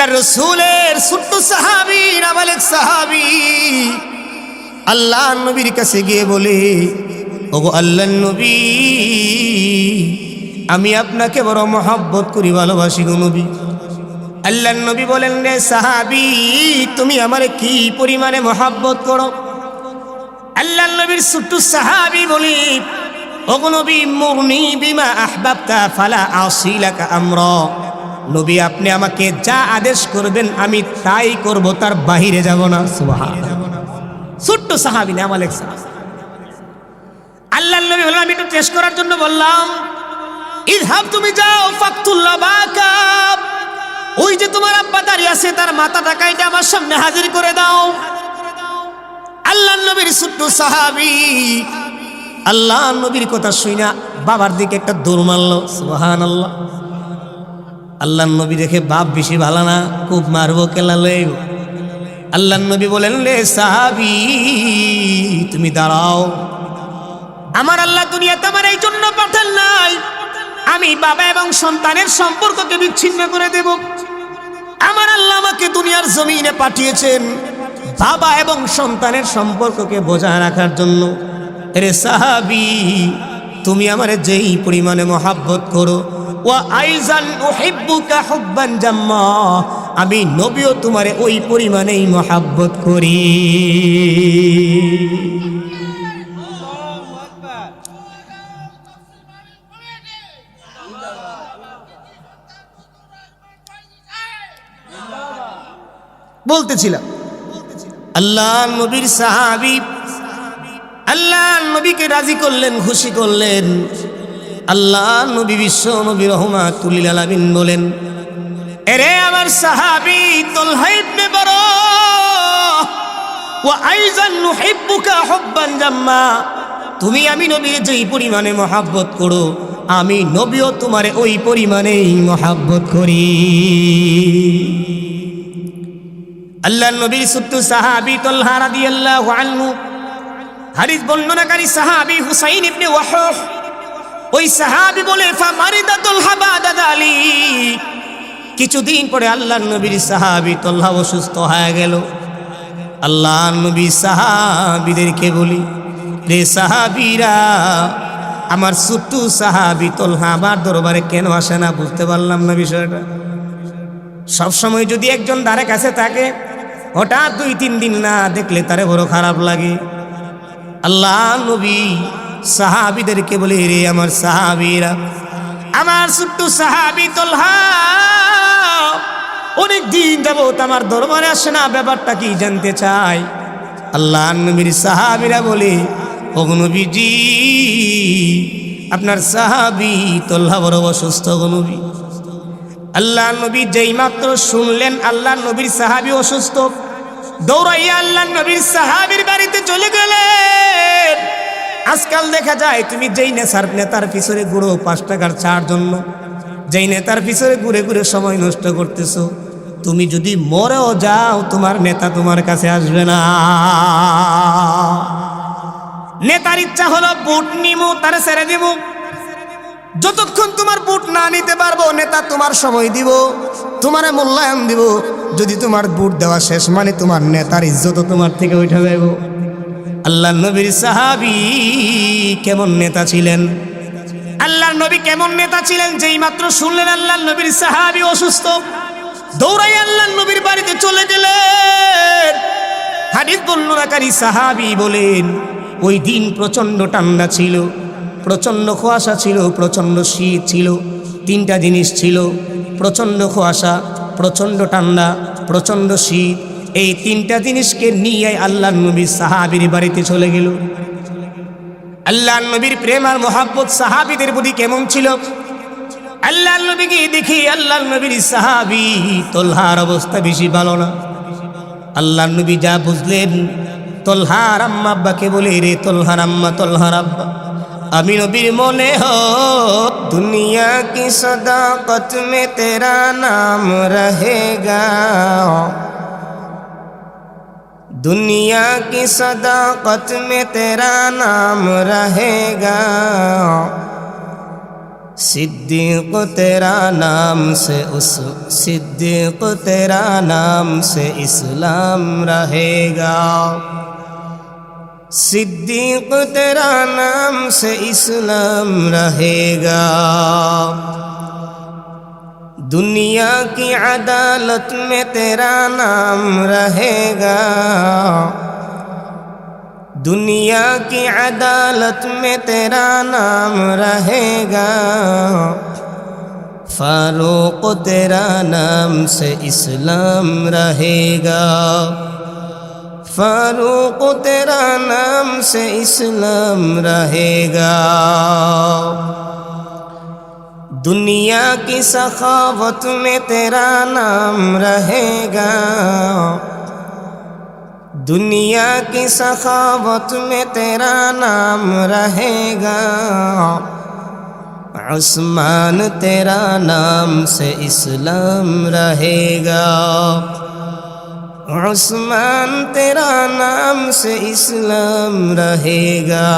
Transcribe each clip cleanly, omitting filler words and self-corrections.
আল্লাহ রসুলের ছোট্ট সাহাবী নাবালেগ সাহাবী আল্লাহ নবীর কাছে গিয়ে বলে, ওগো আল্লাহর নবী, আমি আপনাকে বড় মহব্বত করি, ভালোবাসি গো নবী। আল্লাহর নবী বলেন, রে সাহাবী, তুমি আমারে কি পরিমাণে মহব্বত করো? আল্লাহর নবীর ছোট্ট সাহাবী বলি, ওগো নবী, মুরনি বিমা আহবাবতা ফালা আসিলাকা আমরা। নবী, আপনি আমাকে যা আদেশ করবেন আমি তাই করব, তার বাহিরে যাব না। সুবহানাল্লাহ। ছোট্ট সাহাবী না, আমালেক সাহাবী। আল্লাহর নবী বললেন, আমি একটু টেস্ট করার জন্য বললাম, ইযহাব, তুমি যাও, ফাকতুল্লাহ বাকা, ওই যে তোমার আব্বা দাঁড়িয়ে আছে তার মাথাটা কাইটা আমার সামনে হাজির করে দাও। আল্লাহর নবীর ছোট্ট সাহাবী আল্লাহর নবীর কথা শুইনা বাবার দিকে একটা দৌড় মারলো। সুবহানাল্লাহ। আল্লাহর নবী দেখে বাপ বেশি ভালো না, খুব মারবো কেলালে। আল্লাহর নবী বলেন, রে সাহাবী, তুমি দাঁড়াও। আমার আল্লাহ দুনিয়াতে আমার এই জন্য পাঠান নাই আমি বাবা এবং সন্তানের সম্পর্ককে বিচ্ছিন্ন করে দেব। আমার আল্লাহ আমাকে দুনিয়ার জমিনে পাঠিয়েছেন বাবা এবং সন্তানের সম্পর্ককে বজায় রাখার জন্য। রে সাহাবী, তুমি আমারে যেই পরিমাণে মহব্বত করো, ওয়া আইজান উহিব্বুকা হুব্বান জাম্মা, আমি নবীও তোমারে ওই পরিমাণেই মহব্বত করি। বলতেছিলাম আল্লাহ নবীর সাহাবী আল্লাহ নবীকে রাজি করলেন, খুশি করলেন। আল্লাহ নবী বিশ্ব নবী রহমাতুল লিল আলামিন বলেন, এরে আমার সাহাবী তালহা ইবনে বারাহ, ওয়া আইজান নুহিব্বুকা হুব্বান জাম্মা, তুমি আমি নবীর যেই পরিমাণে মহব্বত করো আমি নবীও তোমারে ওই পরিমাণেই মহব্বত করি। আল্লাহর নবীর ছোট্ট সাহাবী তালহা রাদিয়াল্লাহু আনহু, হাদিস বর্ণনাকারী সাহাবী হুসাইন ইবনে ওয়াহশ, ওই সাহাবী বলে, ফামারিদা তালহা বাদা যালিক, কিছুদিন পরে আল্লাহর নবীর সাহাবী তালহা অসুস্থ হয়ে গেল। আল্লাহর নবী সাহাবীদেরকে বলি, রে সাহাবীরা, আমার ছোট্ট সাহাবী তালহা আমার দরবারে কেন আসে না? বুঝতে পারলাম না বিষয়টা। সবসময় যদি একজন দ্বারে কাছে থাকে, হঠাৎ 2-3 দিন না দেখলে তারে বড় খারাপ লাগে। আল্লাহ নবী সাহাবীদেরকে বলে, রে আমার সাহাবীরা, আমার ছোট্ট সাহাবী তালহা অনেক দিন যাবত আমার দরবারে আসে না, ব্যাপারটা কি জানতে চাই। আল্লাহ নবীর সাহাবীরা বলে, ও নবীজি, আপনার সাহাবী তালহা বড় অসুস্থ গো নবী। আল্লাহ নবী যেই মাত্র শুনলেন আল্লাহ নবীর সাহাবী অসুস্থ, দৌড়াইয়া আল্লাহ নবীর সাহাবীর বাড়িতে চলে গেলেন। আজকাল দেখা যায় তুমি যেই নেতার পিছনে ঘুরো 5 টাকার চার জন্য, যেই নেতার পিছনে ঘুরে ঘুরে সময় নষ্ট করতেছো, তুমি যদি মরেও যাও তোমার নেতা তোমার কাছে আসবে না। নেতার ইচ্ছা হলো ভোট নিমু, তারে ছেড়ে দিব। যতক্ষণ তোমার ভোট না নিতে পারবো নেতা তোমার সময় দিব, তোমার মূল্যায়ন দিব। যদি তোমার ভোট দেওয়া শেষ মানে তোমার নেতার ইজ্জত তোমার থেকে উঠে যাবে। আল্লাহ নবীর সাহাবী কেমন নেতা ছিলেন? আল্লাহর নবী কেমন নেতা ছিলেন? যেই মাত্র শুনলেন আল্লাহর নবীর সাহাবী অসুস্থ, দৌড়াই আল্লাহর নবীর বাড়িতে চলে গেলেন। হাদিস বর্ণনাকারী সাহাবী বলেন, ওই দিন প্রচন্ড ঠান্ডা ছিল, প্রচন্ড কুয়াশা ছিল, প্রচন্ড শীত ছিল। 3টা জিনিস ছিল, প্রচন্ড কুয়াশা, প্রচন্ড ঠান্ডা, প্রচন্ড শীত। এই 3টা জিনিসকে নিয়ে আল্লাহর নবী সাহাবীর বাড়িতে চলে গেল। আল্লাহর নবীর প্রেম আর মহব্বত সাহাবীদের প্রতি কেমন ছিল? আল্লাহর নবীকে দেখি আল্লাহর নবীর সাহাবী তালহার অবস্থা বেশি ভালো না। আল্লাহর নবী যা বুঝলেন, তালহার আম্মা আব্বাকে বলে, রে তালহার আম্মা, তালহার আব্বা, আমি নবীর মনে हो दुनिया की सदाकत में तेरा नाम रहेगा, दुनिया की सदाकत में तेरा नाम रहेगा, सिद्दीक तेरा नाम से सिद्दीक तेरा नाम से इस्लाम रहेगा, सिद्दीक तेरा नाम से इस्लाम रहेगा। दुनिया की अदालत में तेरा नाम रहेगा, दुनिया की अदालत में तेरा नाम रहेगा। फारूक तेरा नाम से इस्लाम रहेगा, फारूक तेरा नाम से इस्लाम रहेगा। दुनिया की सखावत में तेरा नाम रहेगा, दुनिया की सखावत में तेरा नाम रहेगा। उस्मान तेरा नाम से इस्लाम रहेगा, उस्मान तेरा नाम से इस्लाम रहेगा।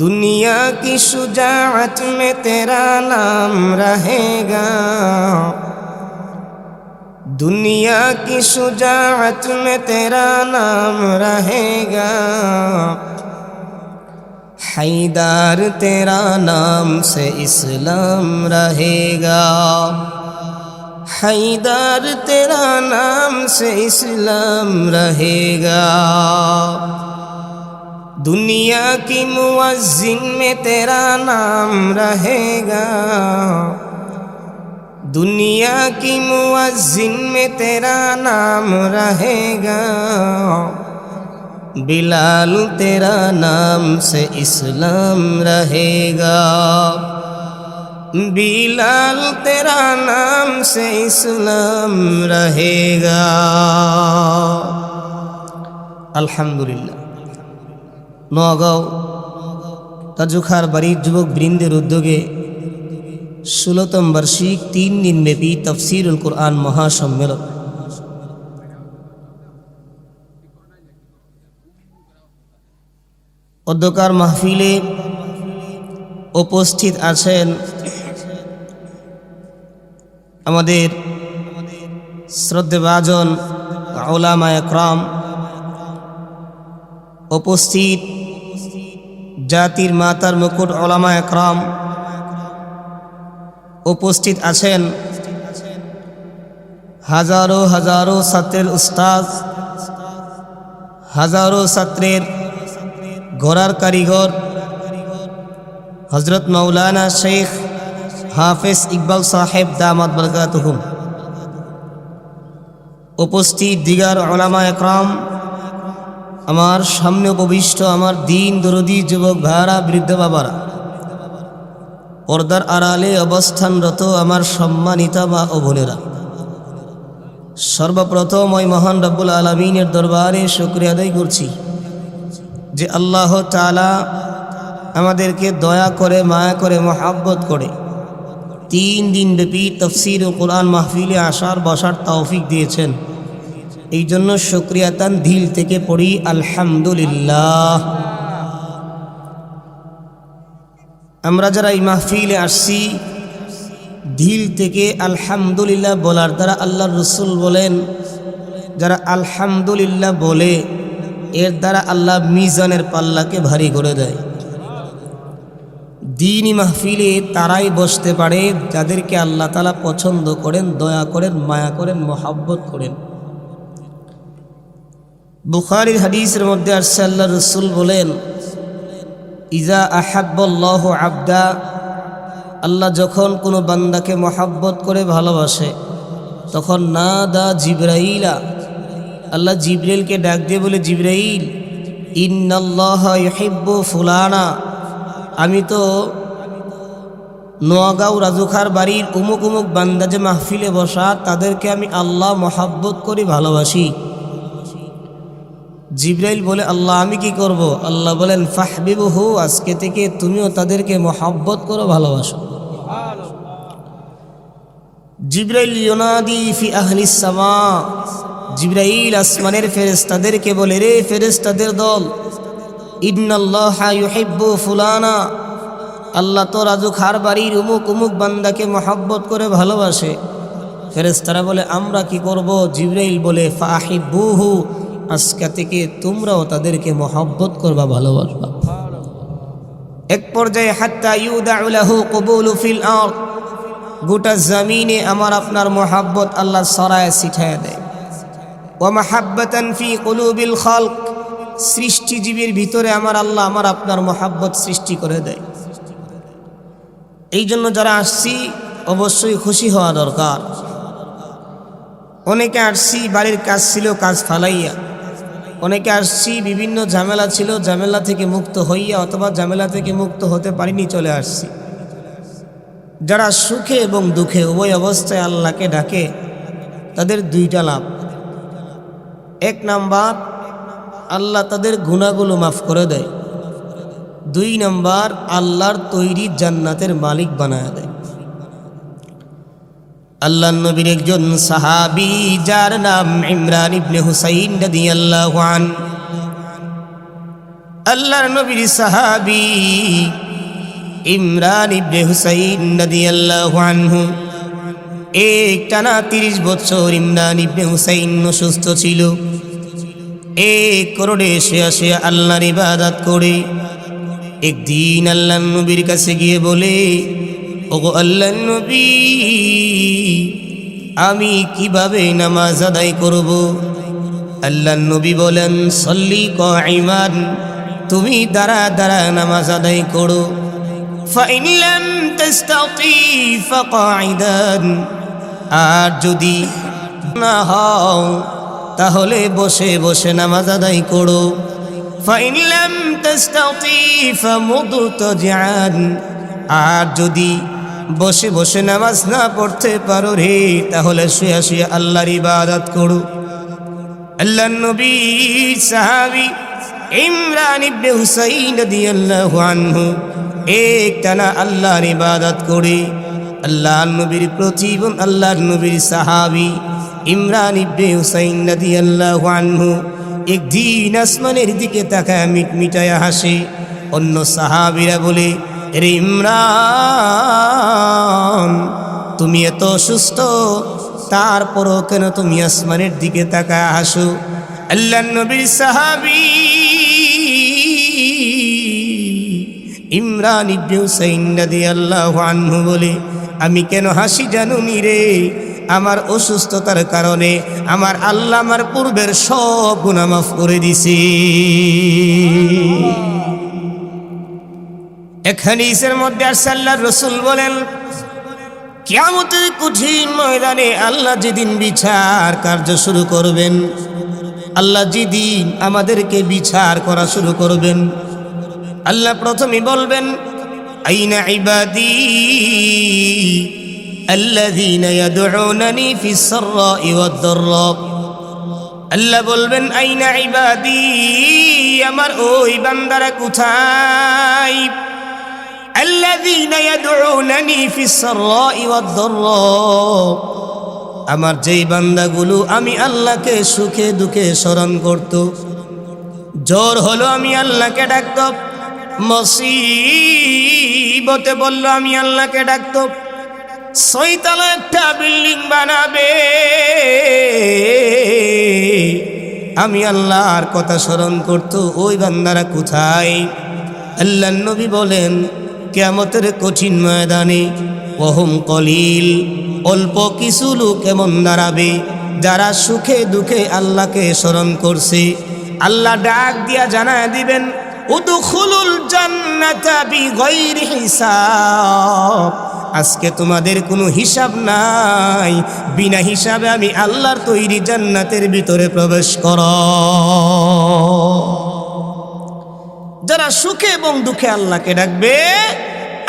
दुनिया की शुजाअत में तेरा नाम रहेगा, दुनिया की शुजाअत में तेरा नाम रहेगा। हैदर तेरा नाम से इस्लाम रहेगा, हैदर तेरा नाम से इस्लाम रहेगा। दुनिया की मुअज्जिन में तेरा नाम रहेगा, दुनिया की मुअज्जिन में तेरा नाम रहेगा। बिलाल तेरा नाम से इस्लाम रहेगा, बिलाल तेरा नाम से इस्लाम रहेगा। अल्हम्दुलिल्लाह। नौगाঁও তাজুখার বাড়ির যুবক বৃন্দের উদ্যোগে 16তম বার্ষিক 3 দিনব্যাপী তাফসীরুল কুরআন মহাসম্মেলন। অধ্যকার মাহফিলে উপস্থিত আছেন আমাদের শ্রদ্ধেভাজন উলামায়ে কেরাম, উপস্থিত জাতির মাতার মুকুট উলামায়ে কেরাম, উপস্থিত আছেন হাজারো হাজারো ছাত্রের উস্তাদ, হাজারো ছাত্রের গড়ার কারিগর হযরত মাওলানা শেখ হাফেজ ইকবাল সাহেব দামাত বরকাতুহুম, উপস্থিত দিগার উলামায়ে কেরাম, আমার সামনে উপবিষ্ট আমার দিন দরদি যুবক ভাইরা, বৃদ্ধ বাবারা, পর্দার আড়ালে অবস্থানরত আমার সম্মানিতা মা ও বোনেরা, সর্বপ্রথম ওই মহান রব্বুল আলামিনের দরবারে শুকরিয়া আদায় করছি যে আল্লাহ তাআলা আমাদেরকে দয়া করে, মায়া করে, মহব্বত করে 3 দিনব্যাপী তাফসীর ও কোরআন মাহফিলে আসার বসার তৌফিক দিয়েছেন। এই জন্য শুকরিয়া তান দিল থেকে পড়ি আলহামদুলিল্লাহ। আমরা যারা এই মাহফিলে আসছি দিল থেকে আলহামদুলিল্লাহ বলার দ্বারা আল্লাহর রাসূল বলেন, যারা আলহামদুলিল্লাহ বলে এর দ্বারা আল্লাহ মিজানের পাল্লাকে ভারী করে দেয়। দ্বীনি মাহফিলে তারাই বসতে পারে যাদেরকে আল্লাহ তাআলা পছন্দ করেন, দয়া করেন, মায়া করেন, মহব্বত করেন। বুখারীর হাদিসের মধ্যে আসছে আল্লাহর রাসূল বলেন, ইজা আহাব্বাল্লাহু আবদা, আল্লাহ যখন কোনো বান্দাকে মহব্বত করে ভালোবাসে তখন নাদা জিবরাইলা, আল্লাহ জিবরাইলকে ডাক দিয়ে বলে, জিবরাইল ইন্নাল্লাহা ইউহিব্বু ফুলানা, আমি তো নোয়াগাঁও রাজুখার বাড়ির উমুক উমুক বান্দা যে মাহফিলে বসা তাদেরকে আমি আল্লাহ মহব্বত করি, ভালোবাসি। জিবরাইল বলে, আল্লাহ আমি কি করব? আল্লাহ বলেন, ফাহবিবুহু, আজকে থেকে তুমিও তাদেরকে মহব্বত করো, ভালোবাসো। জিবরাইল ইউনাদি ফি আহলিস সামা, জিবরাইল আসমানের ফেরেশতাদেরকে বলে, রে ফেরেশতাদের দল, ইন্নাল্লাহা ইউহিব্বু ফুলানা, আল্লাহ তো রাজু খার বাড়ির উমুক উমুক বান্দাকে মহব্বত করে ভালোবাসে। ফেরেশতারা বলে আমরা কি করব? জিবরাইল বলে ফাহিব্বুহু, আজকে থেকে তোমরাও তাদেরকে মহব্বত করবা, ভালোবাসবা। এক পর্যায়ে হাত্তা ইউদাউ লাহু কবুলু ফিল আরদ, গোটা জমিনে আমার আপনার মহব্বত আল্লাহ ছড়ায় ছিটায় দেয়। ওয়া মাহাব্বাতান ফি কুলুবিল খালক, সৃষ্টিজীবীর ভিতরে আমার আল্লাহ আমার আপনার মহব্বত সৃষ্টি করে দেয়। এই জন্য যারা আসছি অবশ্যই খুশি হওয়া দরকার। অনেকে আসছি বাড়ির কাজ ছিল, কাজ ফালাইয়া। অনেকে আসছি বিভিন্ন ঝামেলা ছিল, ঝামেলা থেকে মুক্ত হইয়া অথবা ঝামেলা থেকে মুক্ত হতে পারিনি, চলে আসছি। যারা সুখে এবং দুঃখে উভয় অবস্থায় আল্লাহকে ডাকে তাদের দুইটা লাভ। এক নাম্বার, আল্লাহ তাদের গুনাহগুলো মাফ করে দেয়। দুই নাম্বার, আল্লাহর তৈরি জান্নাতের মালিক বানায় দেয়। আল্লাহ নবীর একজন সাহাবী যার নাম ইমরান ইবনে হুসাইন রাদিয়াল্লাহু আনহু, আল্লাহর নবীর সাহাবী ইমরান ইবনে হুসাইন রাদিয়াল্লাহু আনহু একটানা 30 বছর ইমরান ইবনে হুসাইন অসুস্থ ছিল। এক করোড়ে সে আল্লাহর ইবাদত করে একদিন আল্লাহর নবীর কাছে গিয়ে বলে, ওগো আল্লাহর নবী, আমি কিভাবে নামাজ আদায় করব? আল্লাহর নবী বলেন, সল্লি কাইমান, তুমি দাঁড়া দাঁড়া নামাজ আদায় করো। ফাইন লাম তাস্তাতি ফাকাইদান, আর যদি না হও তাহলে বসে বসে নামাজ আদায় করো। ফাইন লাম তাস্তাতি ফামুদতাজিআন, আর যদি বসে বসে নামাজ না পড়তে পারো রে, তাহলে শুয়ে শুয়ে আল্লাহর ইবাদত করো। আল্লাহর নবী সাহাবী ইমরান ইবনে হুসাইন রাদিয়াল্লাহু আনহু একটানা আল্লাহর ইবাদত করে আল্লাহর নবীর প্রতিবন আল্লাহর নবীর সাহাবী ইমরান ইবনে হুসাইন রাদিয়াল্লাহু আনহু একদিন আসমানের দিকে তাকায় মিটমিটায়া হাসে। অন্য সাহাবীরা বলে, রে ইমরান, তুমি এত অসুস্থ, তারপরও কেন তুমি আসমানের দিকে তাকায় হাসো? আল্লাহর নবীর সাহাবী ইমরান ইবনে হুসাইন রাদিয়াল্লাহু আনহু বলে, আমি কেন হাসি জানুনি রে? আমার অসুস্থতার কারণে আমার আল্লাহ আমার পূর্বের সব গুনাহ মাফ করে দিছে। এক হাদিসের মধ্যে আল্লাহর রাসূল বলেন, কিয়ামতের কঠিন ময়দানে আল্লাহ যেদিন বিচার কার্য শুরু করবেন, আল্লাহ যেদিন আমাদেরকে বিচার করা শুরু করবেন, আল্লাহ প্রথমে বলবেন, আইনা ইবাদি আল্লাযীনা ইয়াদউনানি ফিস সাররাই ওয়াদ দাররা। আল্লাহ বলবেন, আইনা ইবাদি, আমার ওই বান্দারা কোথায়? আল্লাযীনা ইয়াদউনানি ফিস সাররাই ওয়াদ দাররা, আমার যেই বান্দাগুলো আমি আল্লাহকে সুখে দুঃখে স্মরণ করত। জ্বর হলো আমি আল্লাহকে ডাকত, মুসিবতে বলল আমি আল্লাহকে ডাকত, ছয়তলা একটা বিল্ডিং বানাবে আমি আল্লাহর কথা স্মরণ করত, ওই বান্দারা কোথায়? আল্লাহর নবী বলেন, কিয়ামতের কঠিন ময়দানে ওহুম কলিল, অল্প কিছু লোক এমন দাঁড়াবে যারা সুখে দুঃখে আল্লাহকে স্মরণ করছে। আল্লাহ ডাক দিয়া জানায় দিবেন, উদখুলুল জান্নাতা বিগাইরি হিসাব, আজকে তোমাদের কোনো হিসাব নাই, বিনা হিসাবে আমি আল্লাহর তৈরি জান্নাতের ভিতরে প্রবেশ করো। যারা সুখে এবং দুঃখে আল্লাহকে ডাকবে,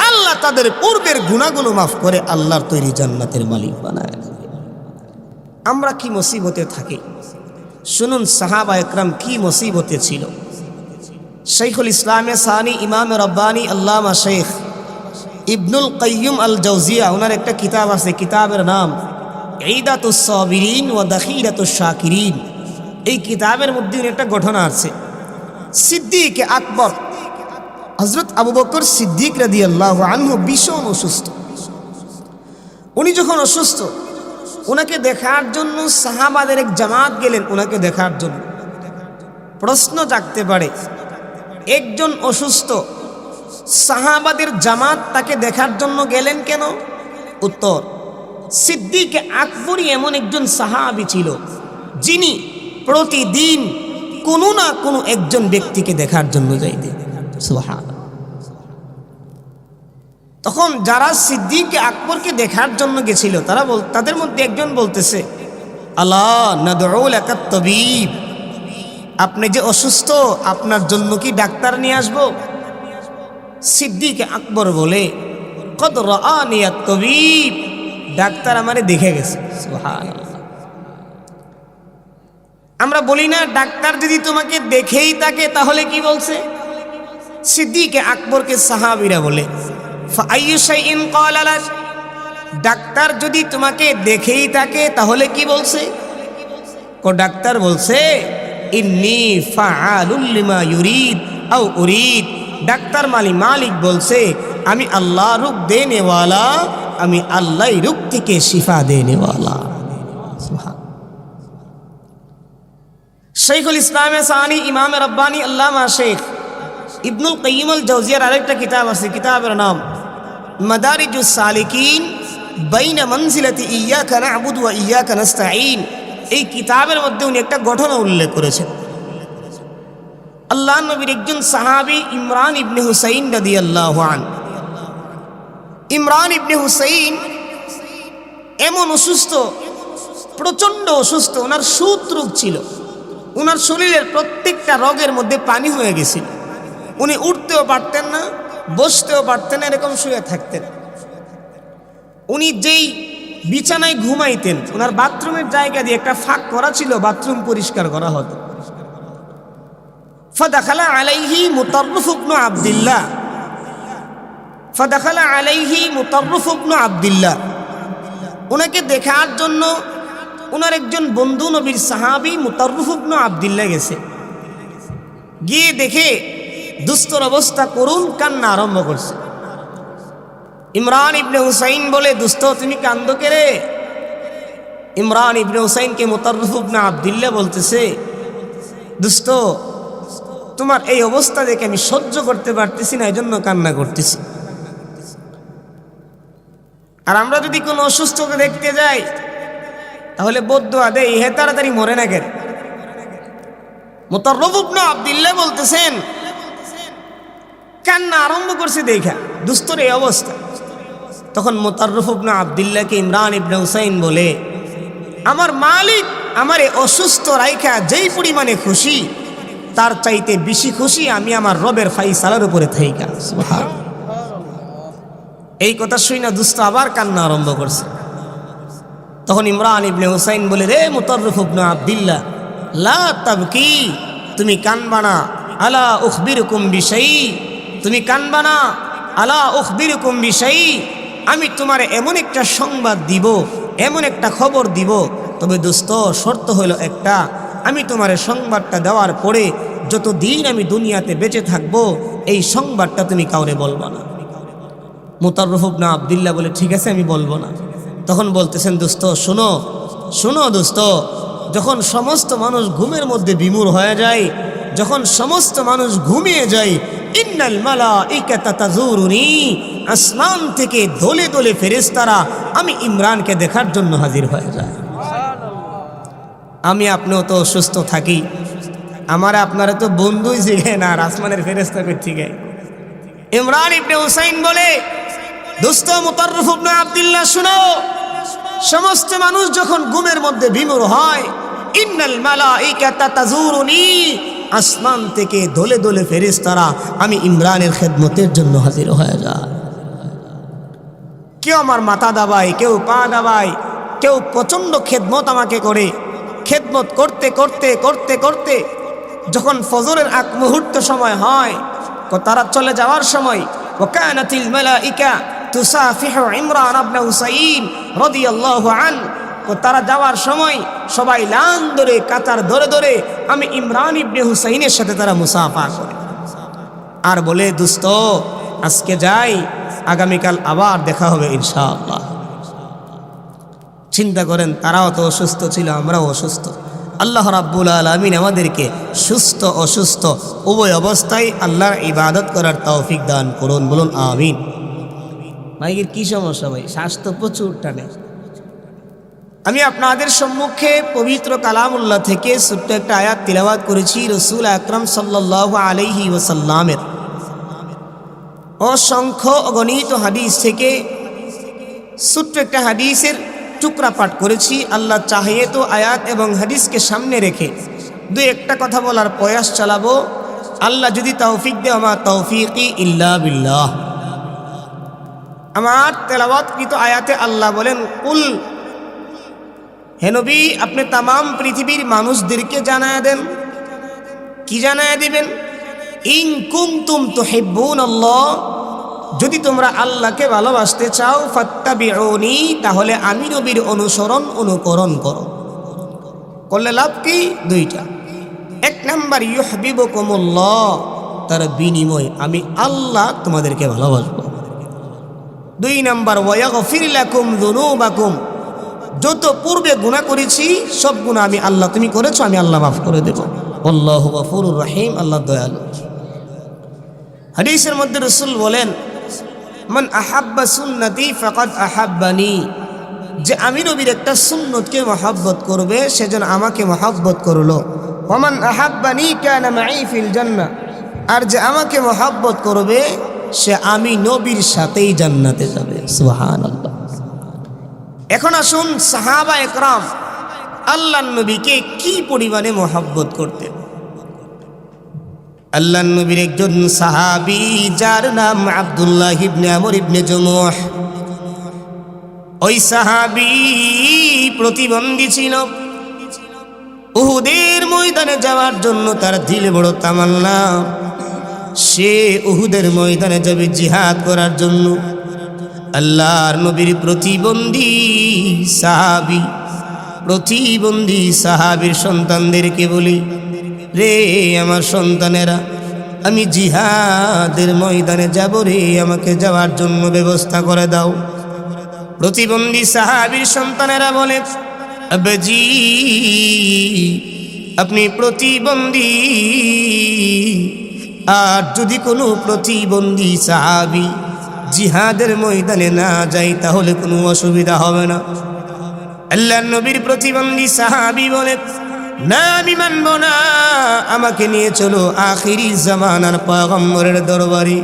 আল্লাহ তাদের পূর্বের গুনাহগুলো মাফ করে আল্লাহর তৈরি জান্নাতের মালিক বানায় দেবে। আমরা কি মুসিবতে থাকি শুনুন, সাহাবা একরাম কি মুসিবতে ছিল। শাইখুল ইসলামে সানি ইমাম রব্বানি আল্লামা শেখ ইবনুল কাইয়্যিম আল জাওজিয়া, ওনার একটা কিতাব আছে, কিতাবের নাম ঈদাতুস সাবিরিন ওয়া দাখিরাতুশ শাকিরিন। এই কিতাবের মধ্যে একটা ঘটনা আছে। সিদ্দিক আকবর হযরত আবু বকর সিদ্দিক রাদিয়াল্লাহু আনহু ভীষণ অসুস্থ। উনি যখন অসুস্থ, ওনাকে দেখার জন্য সাহাবাদের এক জামাত গেলেন ওনাকে দেখার জন্য। প্রশ্ন জাগতে পারে, একজন অসুস্থ সাহাবাদের জামাত তাকে দেখার জন্য গেলেন কেন? উত্তর, সিদ্দিক আকবরী এমন একজন সাহাবী ছিল যিনি প্রতিদিন কোনো না কোনো একজন ব্যক্তিকে দেখার জন্য যাইতেন। সুবহানাল্লাহ। তখন যারা সিদ্দিক আকবরকে দেখার জন্য গেছিল তাদের মধ্যে একজন বলতেছে, আলা নাদউ লাকাত তাবিব, আপনি যে অসুস্থ, আপনার জন্য কি ডাক্তার নিয়ে আসবো? সিদ্দিক আকবর বলে, কদ রাআনি আত-তাবিব, ডাক্তার আমারে দেখে গেছে। সুবহানাল্লাহ। আমরা বলি না ডাক্তার যদি তোমাকে দেখেই থাকে তাহলে কি বলছে? সিদ্দিক আকবরকে সাহাবীরা বলে, ফাআইয়ু শাইইন ক্বালা লাক, ডাক্তার যদি তোমাকে দেখেই থাকে তাহলে কি বলছে? ডাক্তার বলছে, ইন্নী ফাআলুল লিমা ইউরিদ আও উরিদ, ডাক্তার মালিক বলছে আমি আল্লাহ রূপ দেনে ওয়ালা, আমি আল্লাহই রূপ থেকে শিফা দেনে ওয়ালা। শাইখুল ইসলাম সানি ইমাম রব্বানি আল্লামা শেখ ইবনুল কাইয়িম আল জাওজিয়ার আরেকটা কিতাব আছে, কিতাবের নাম মাদারিজুস সালিকিন বাইনা মানজিলাতি ইয়্যাকা না'বুদু ওয়া ইয়্যাকা নাস্তাঈন। এই কিতাবের মধ্যে উনি একটা ঘটনা উল্লেখ করেছেন। আল্লাহর নবীর একজন সাহাবী ইমরান ইবনে হুসাইন রাদিয়াল্লাহু আনহু, ইমরান ইবনে হুসাইন এমন অসুস্থ, প্রচণ্ড অসুস্থ, ওনার সুত রোগ ছিল, ওনার শরীরের প্রত্যেকটা রগের মধ্যে পানি হয়ে গেছিল। উনি উঠতেও পারতেন না, বসতেও পারতেন না, এরকম শুয়ে থাকতেন। উনি যেই বিছানায় ঘুমাইতেন, ওনার বাথরুমের জায়গা দিয়ে একটা ফাঁক করা ছিল, বাথরুম পরিষ্কার করা হতো। ফাদাখালা আলাইহি মুতাররিফ ইবনে আব্দুল্লাহ, ফাদাখালা আলাইহি মুতাররিফ ইবনে আব্দুল্লাহ, ওনাকে দেখার জন্য ওনার একজন বন্ধু নবীর সাহাবী মুতাররিফ ইবনে আব্দুল্লাহ গেছে। গিয়ে দেখে দুস্তর অবস্থা, করুণ কান্না আরম্ভ করছে। ইমরান ইবনে হুসাইন বলে, দুস্ত তুমি কান্দো কে রে? ইমরান ইবনে হুসাইনকে মুতাররিফ ইবনে আব্দুল্লাহ বলতেছে, দুস্ত তোমার এই অবস্থা দেখে আমি সহ্য করতে পারতেছি না, এই জন্য কান্না করতেছি। আর আমরা যদি কোনো অসুস্থকে দেখতে যাই তাহলে বদদুয়া দেই, হে তাড়াতাড়ি মরে না কেন? মুতাররিফ ইবনে আব্দুল্লাহ বলতেছেন, কান্না আরম্ভ করছে দেখা দুস্তর এই অবস্থা। তখন মুতাররিফ ইবনে আব্দুল্লাহকে ইমরান ইবনে হুসাইন বলে, আমার মালিক আমারে অসুস্থ রাইখা যেই পরিমাণে খুশি, তার চাইতে বেশি খুশি আমি আমার রবের ফাইসালার উপরে থাইকা। সুবহানাল্লাহ। এই কথা শুই না দুস্ত আবার কান্না আরম্ভ করছে। তখন ইমরান ইবনে হুসাইন বলে, রে মুতাররিফ ইবনে আব্দুল্লাহ, লা তাবকি, তুমি কানবা না, আলা উখবিরুকুম বিশাই, তুমি কানবা না, আলা উখবিরুকুম বিশাই, আমি তোমার এমন একটা সংবাদ দিব, এমন একটা খবর দিব, তবে দোস্ত শর্ত হলো একটা, আমি তোমার সংবাদটা দেওয়ার পরে যতদিন আমি দুনিয়াতে বেঁচে থাকবো এই সংবাদটা তুমি কাউরে বলবা না। মুতাররিফ ইবনে আব্দুল্লাহ বলে, ঠিক আছে আমি বলবো না। তখন বলতেছেন, দোস্ত শোনো শোনো দোস্ত, যখন সমস্ত মানুষ ঘুমের মধ্যে বিমূঢ় হয়ে যায়, যখন সমস্ত মানুষ ঘুমিয়ে যায়, ইন্নাল মালাইকাতা তাজুরুনি, আসমান থেকে দলে দলে ফেরেশতারা আমি ইমরানকে দেখার জন্য হাজির হয়ে যায়। আমি আপনিও তো অসুস্থ থাকি, আমার আপনারা তো বন্ধুই জিগে না, আর আসমানের ফেরেশতা থেকে। ইমরান ইবনে হুসাইন বলে, দোস্ত মুতাররিফ ইবনে আব্দুল্লাহ শুনো, সমস্ত মানুষ যখন ঘুমের মধ্যে বিমূঢ় হয়, ইন্নাল মালাইকাতা তাজুরুনি, আসমান থেকে দলে দলে ফেরেশতারা আমি ইমরানের খেদমতের জন্য হাজির হয়ে যায়। কেউ আমার মাথা দাবায়, কেউ পা দাবায়, কেউ প্রচণ্ড খেদমত আমাকে করে। খেদমত করতে করতে করতে করতে যখন ফজরের আগ মুহূর্ত সময় হয়, তারা চলে যাওয়ার সময়, ওয়াকানাতিল মালাইকা তুসাফিহু ইমরান ইবনে হুসাইন রাদিয়াল্লাহু আনহু, তারা যাওয়ার সময় সবাই লান ধরে কাতার ধরে ধরে আমি ইমরান ইবনে হুসাইনের সাথে তারা মুসাফা করে। আর বলে, দোস্ত আজকে যাই, আগামীকাল আবার দেখা হবে ইনশাআল্লাহ। চিন্তা করেন, তারাও তো অসুস্থ ছিল, আমরাও অসুস্থ। আল্লাহ রাব্বুল আলামিন আমাদেরকে সুস্থ অসুস্থ উভয় অবস্থায় আল্লাহর ইবাদত করার তৌফিক দান করুন, বলুন আমিন। ভাইয়ের কি সমস্যা ভাই? শ্বাস তো প্রচুর টানে। আমি আপনাদের সম্মুখে পবিত্র কালামুল্লাহ থেকে ছোট্ট একটা আয়াত তিলাওয়াত করেছি রাসূল আকরাম সাল্লাল্লাহু আলাইহি ওয়াসাল্লামের অসংখ্য অগণিত হাদিস থেকে ছোট্ট একটা হাদিসের টুকরা পাঠ করেছি। আল্লাহ চাহিয়ে তো আয়াত এবং হাদিসকে সামনে রেখে দুই একটা কথা বলার প্রয়াস চালাবো। আল্লাহ যদি তৌফিক দেয়, আমার তৌফিকি ইল্লা বিল্লাহ। আমার তেলাওয়াতকৃত আয়াতে আল্লাহ বলেন, কুল, হে নবী আপনি তামাম পৃথিবীর মানুষদেরকে জানায় দেন। কি জানায় দিবেন? ইন কুনতুম তুহিব্বুনাল্লাহ, যদি তোমরা আল্লাহকে ভালোবাসতে চাও, ফাত্তাবিউনি, তাহলে আমি নবীর অনুকরণ করো। করলে লাভ কি? দুইটা। এক নাম্বার, ইউহিব্বুকুমুল্লাহ, তার বিনিময় আমি আল্লাহ তোমাদেরকে ভালোবাসবো। দুই নাম্বার, ওয়াগফির লাকুম যুনুবাকুম, যত পূর্বে গুনাহ করেছি সব গুনাহ আমি আল্লাহ, তুমি করেছো, আমি আল্লাহ মাফ করে দেব। আল্লাহু গফুরুর রহিম, আল্লাহ দয়ালু। হাদিসের মধ্যে রাসূল বলেন, মান আহাব্বা সুন্নতি ফাকাদ আহাব্বানি, যে আমি নবীর একটা সুন্নতকে মহব্বত করবে সে যেন আমাকে মহব্বত করলো। ওমান আহাব্বানি কানা মাই ফিল জান্নাহ, আর যে আমাকে মহব্বত করবে সে আমি নবীর সাথেই জান্নাতে যাবে। সুবহানাল্লাহ। এখন আসুন, সাহাবা একরাম আল্লাহর নবীকে কি পরিমাণে মহব্বত করতেন। আল্লাহর নবীর একজন সাহাবী যার নাম আব্দুল্লাহ ইবনে আমর ইবনে জমুহ, ওই সাহাবী প্রতিবন্ধী ছিল। উহুদের ময়দানে যাওয়ার জন্য তার দিলে বড় তামান্না, সে উহুদের ময়দানে যাবে জিহাদ করার জন্য। আল্লাহর নবীর প্রতিবন্ধী সাহাবীর সন্তানদেরকে বলি, রে আমার সন্তানেরা, আমি জিহাদের ময়দানে যাব রে, আমাকে যাওয়ার জন্য ব্যবস্থা করে দাও। প্রতিবন্ধী সাহাবীর সন্তানেরা বলে, আব্বাজি আপনি প্রতিবন্ধী, আর যদি কোনো প্রতিবন্ধী সাহাবী জিহাদের ময়দানে না যায় তাহলে কোনো অসুবিধা হবে না। আল্লাহর নবীর প্রতিবন্ধী সাহাবী বলে, না আমি মানব না, আমাকে নিয়ে চলো আখিরি জামানার পয়গম্বরের দরবারে।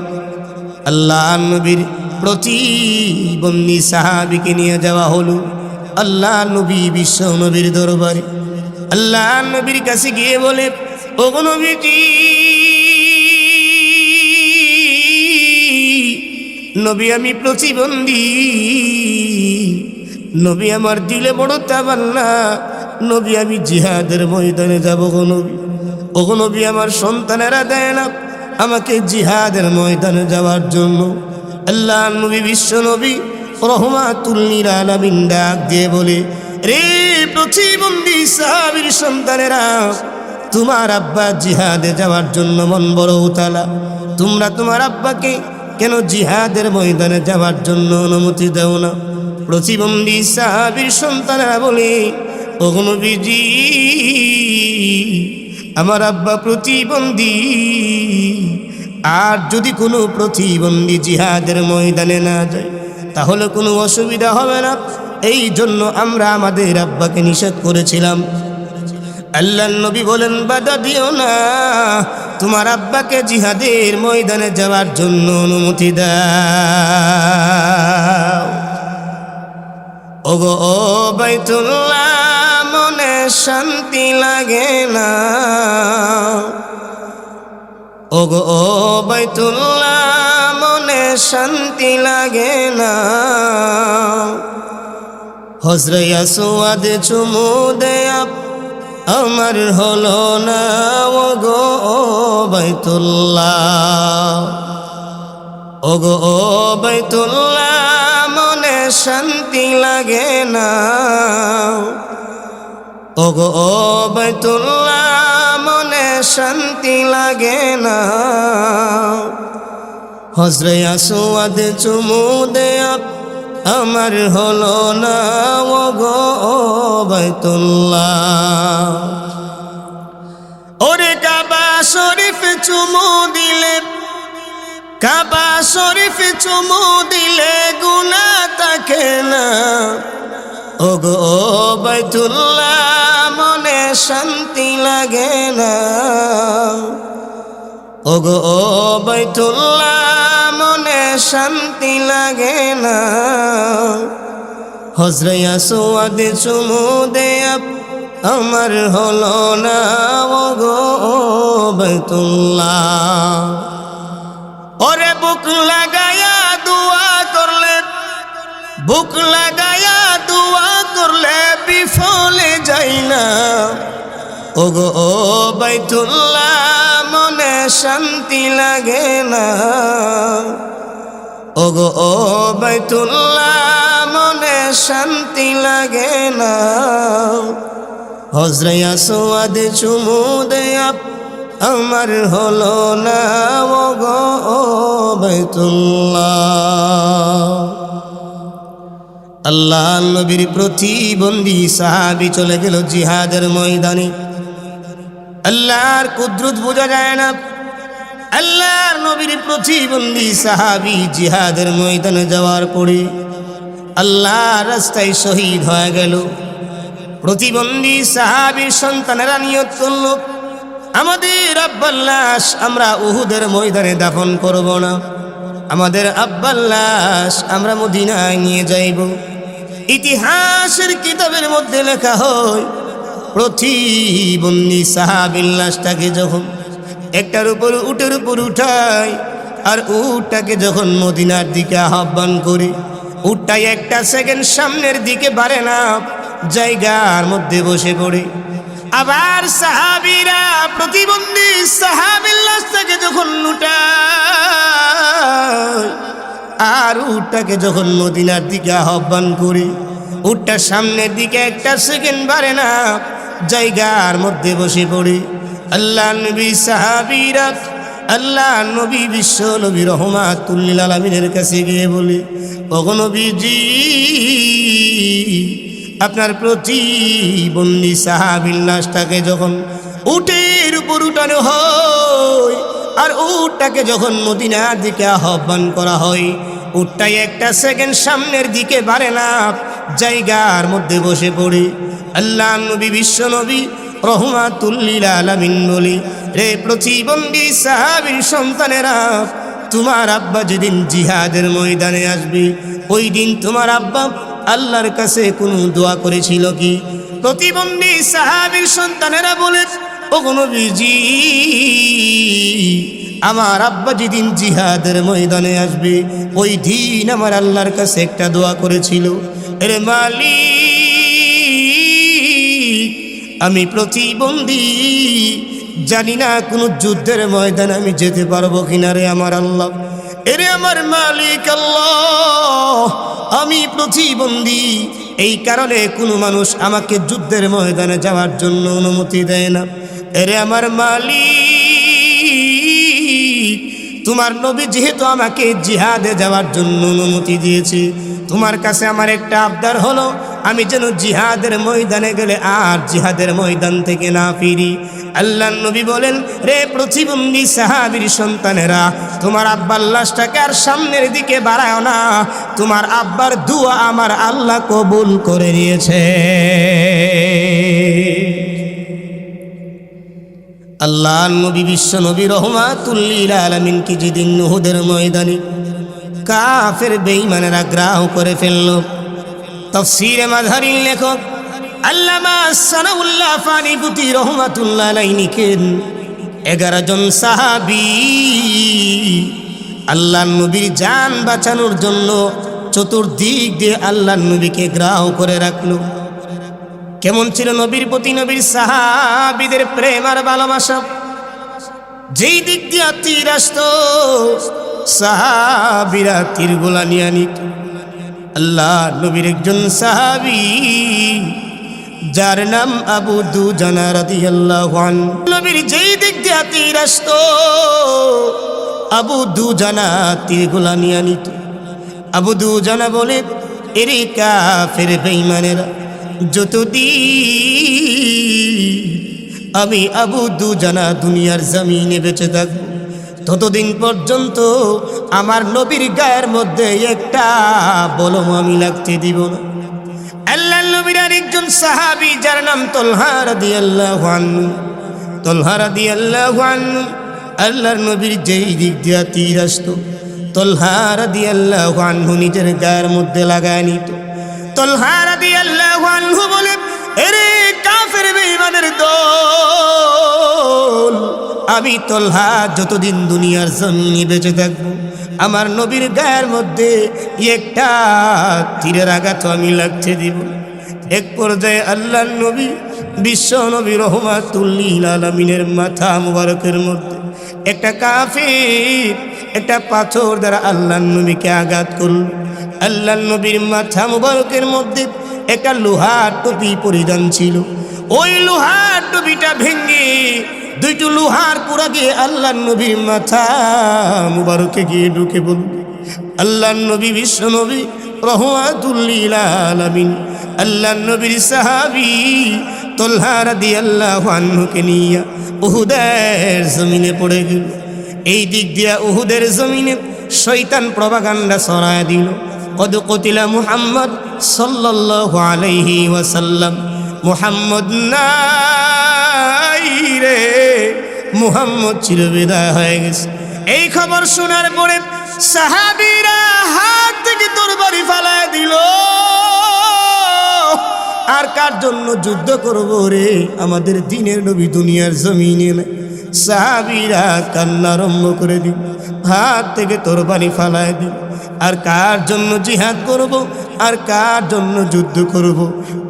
আল্লাহর নবীর প্রতিবন্ধী সাহাবীকে নিয়ে যাওয়া হলো আল্লাহর নবী বিশ্ব নবীর দরবারে। আল্লাহর নবীর কাছে গিয়ে বলে, ওগো নবীজি, নবী আমি প্রতিবন্ধী, নবী আমার দিলে বড় তামান্না, নবী আমি জিহাদের ময়দানে যাব গো নবী। ওগো নবী আমার সন্তানেরা দেয় না আমাকে জিহাদের ময়দানে যাওয়ার জন্য। আল্লাহর নবী বিশ্ব নবী রহমাতুল লিল আলামিন ডাক দিয়ে বলে, রে প্রতিবন্ধী সাহাবীর সন্তানেরা, তোমার আব্বা জিহাদে যাওয়ার জন্য মন বড় উতালা, তোমরা তোমার আব্বাকে কেন জিহাদের ময়দানে যাওয়ার জন্য অনুমতি দাও না? প্রতিবন্ধী সাহাবীর সন্তানেরা বলে, ওগো নবীজি আমার আব্বা প্রতিবন্ধী, আর যদি কোনো প্রতিবন্ধী জিহাদের ময়দানে না যায় তাহলে কোনো অসুবিধা হবে না, এই জন্য আমরা আমাদের আব্বাকে নিষেধ করেছিলাম। আল্লাহর নবী বলেন, বাধা দিও না, তোমার আব্বাকে জিহাদের ময়দানে যাওয়ার জন্য অনুমতি দাও। ওগো ও বাইতুল্লাহ মনে শান্তি লাগে না, ওগো ও বাইতুল্লাহ মনে শান্তি লাগে না, হজরে আসওয়াদ চুমু দেয়া আমার হলো না, ওগো ও বাইতুল্লাহ, ওগো ও বাইতুল্লাহ মনে শান্তি লাগে না, ওগো ও বাইতুল্লাহ মনে শান্তি লাগে না। হজরে আসওয়াদ চুমু দেয়া আমার হলো না ওগো বাইতুল্লাহ। ওরে কাবা শরীফ চুমু দিলে, কাবা শরীফ চুমু দিলে গুনাহ থাকে না। ওগো বাইতুল্লাহ মনে শান্তি লাগে না। ওগো বাইতুল্লাহ মনে শান্তি লাগে না। হজরে আসওয়াদ চুমু দেয়া আমার হলো না ওগো বাইতুল্লাহ। ওরে বুক লাগায়া দোয়া করলে, বুক লাগায়া দোয়া করলে বিফলে যাই না। ওগো বাইতুল্লাহ মনে শান্তি লাগে না। ওগো বাইতুল্লাহ মনে শান্তি লাগে না। হজরে আসওয়াদ চুমু দেয়া আমার হলো না ওগো বাইতুল্লাহ। আল্লাহ নবীর প্রতিবন্ধী সাহাবী চলে গেল জিহাদের ময়দানে। আল্লাহর কুদরত বোঝা যায় না। আল্লাহর নবীর প্রতিবন্ধী সাহাবী জিহাদের ময়দানে যাওয়ার পরে আল্লাহর রাস্তায় শহীদ হয়ে গেল। প্রতিবন্ধী সাহাবীর সন্তানেরা নিয়ত করল, আমাদের আব্বার লাশ আমরা উহুদের ময়দানে দাফন করব না, আমাদের আব্বার লাশ আমরা মদিনায় নিয়ে যাইব। ইতিহাসের কিতাবের মধ্যে লেখা হয়, প্রতিবন্ধী সাহাবীর লাশটাকে যখন একটার উপর উটের উপর উঠায় আর উটটাকে যখন মদিনার দিকে আহ্বান করে, উটটাই একটা সেকেন্ড সামনের দিকে বাড়ে না, জায়গার মধ্যে বসে পড়ে। আবার সাহাবীরা প্রতিবন্ধী সাহাবীর লাশটাকে যখন উঠায় আর উটটাকে যখন মদিনার দিকে আহ্বান করে, উটটা সামনের দিকে একটা সেকেন্ড বাড়ে না, জায়গার মধ্যে বসে পড়ে। আল্লাহ নবী সাহাবীরা আল্লাহ নবী বিশ্ব নবী রহমাতুল লিল আলামিনের কাছে গিয়ে বলে, ওগো নবীজি, আপনার প্রতিবন্ধী সাহাবীর লাশটাকে যখন উটের উপর উঠানো হয় আর উটটাকে যখন মদিনার দিকে আহ্বান করা হয়, উটটাই একটা সেকেন্ড সামনের দিকে বাড়ে না, জায়গার মধ্যে বসে পড়ে। আল্লাহ নবী বিশ্ব নবী রহমাতুল লিল আলামিন বলে, রে প্রতিবন্ধী সাহাবীর সন্তানেরা, তোমার আব্বা যেদিন জিহাদের ময়দানে আসবে ওই দিন তোমার আব্বা আল্লাহর কাছে কোনো দোয়া করেছিল কি? প্রতিবন্ধী সাহাবীর সন্তানেরা বলে, ওগো নবীজি, আমার আব্বা যেদিন জিহাদের ময়দানে আসবে ওই দিন আমার আল্লাহর কাছে একটা দোয়া করেছিল, এরে মালিক, আমি প্রতিবন্ধী, জানি না কোনো যুদ্ধের ময়দানে আমি যেতে পারবো কিনা রে আমার আল্লাহ। এরে আমার মালিক আল্লাহ, আমি প্রতিবন্ধী, এই কারণে কোনো মানুষ আমাকে যুদ্ধের ময়দানে যাওয়ার জন্য অনুমতি দেয় না। এরে আমার মালিক, তোমার নবী যেহেতু আমাকে জিহাদে যাওয়ার জন্য অনুমতি দিয়েছে, তোমার কাছে আমার একটা আবদার হলো, আমি যেন জিহাদের ময়দানে গেলে আর জিহাদের ময়দান থেকে না ফিরি। আল্লাহ নবী বলেন, রে প্রতিবন্ধী সাহাবীর সন্তানেরা, তোমার আব্বার লাশটাকে আর সামনের দিকে বাড়ায় না, তোমার আব্বার দোয়া আমার আল্লাহ কবুল করে নিয়েছে। আল্লাহ নবী বিশ্ব নবী রহমাতুল লিল আলামিন কি যেদিন উহুদের ময়দানে কাফের বেঈমানেরা গ্রাহ করে ফেলল, তাফসীরে মাযহারির লেখক আল্লামা সানাউল্লাহ ফানিপুতি রহমাতুল্লাহ আলাইহি লিখেন, 11 জন সাহাবী আল্লাহর নবীর জান বাঁচানোর জন্য চতুর্দিক দিয়ে আল্লাহর নবীকে গ্রাহ করে রাখলো। কেমন ছিল নবীর প্রতি নবীর সাহাবীদের প্রেম আর ভালোবাসা! যেই দিক দিয়ে তীর আসত সাহাবীরা তীরগুলা নিয়ে নিত। আল্লাহ নবীর একজন সাহাবী যার নাম আবু দুজানা রাদিয়াল্লাহু আনহু। নবীর যেই দিক দিয়ে তীর আসতো আবু দুজানা তীরগুলা নিয়ে নিত। আবু দুজানা বলে, এরে কাফের বেঈমানেরা, যতদিন আমি আবু দুজানা দুনিয়ার জমিনে বেঁচে থাকব ততদিন পর্যন্ত আমার নবীর গায়ের মধ্যে একটা বলম আমি লাগতে দিব না। আল্লাহর নবীর আরেকজন সাহাবী যার নাম তলহা রাদিয়াল্লাহু আনহু, তলহা রাদিয়াল্লাহু আনহু আল্লাহর নবীর যেই দিক দিয়া তীর আসতো তলহা রাদিয়াল্লাহু আনহু নিজের গায়ের মধ্যে লাগায় নিত। তলহা রাদিয়াল্লাহু আনহু বলে, এরে কাফের বেঈমানের দল, আমি তলহা যতদিন দুনিয়ার জমিনে বেঁচে থাকবো আমার নবীর গায়ের মধ্যে একটা তীরের আঘাত আমি লাগতে দিব। এক পর্যায়ে আল্লাহর নবী বিশ্ব নবী রাহমাতুল লিল আলামিনের মাথা মুবারকের মধ্যে একটা কাফির একটা পাথর দ্বারা আল্লাহর নবীকে আঘাত করল। আল্লাহর নবীর মাথা মুবারকের মধ্যে একটা লোহার টুপি পরিধান ছিল। ওই লোহার টুপিটা ভেঙে দুইটা লোহার পুরা গিয়ে আল্লাহর নবীর মাথা মুবারকে গিয়ে ঢুকে বলল। আল্লাহর নবী বিশ্ব নবী রাহমাতুল লিল আলামিন আল্লাহর নবীর সাহাবী তলহা রাদিয়াল্লাহু আনহুকে নিয়ে উহুদের জমিনে পড়ে গেল। এই দিক দিয়া উহুদের জমিনে শয়তান প্রপাগান্ডা ছড়ায় দিল, কদ কতিলা মুহাম্মদ সাল্লাল্লাহু আলাইহি ওয়াসাল্লাম, মুহাম্মদ নাই রে, মুহাম্মদ চিরবিদায় হয়ে গেছে। এই খবর শোনার পরে সাহাবীরা হাত থেকে তরবারি ফালায় দিল। আর কার জন্য যুদ্ধ করব রে, আমাদের দ্বীনের নবী দুনিয়ার জমিনে নাই। সাহাবীরা কান্না আরম্ভ করে দিল, হাত থেকে তরবারি ফালায় দিল। আর কার জন্য জিহাদ করব, আর কার জন্য যুদ্ধ করব,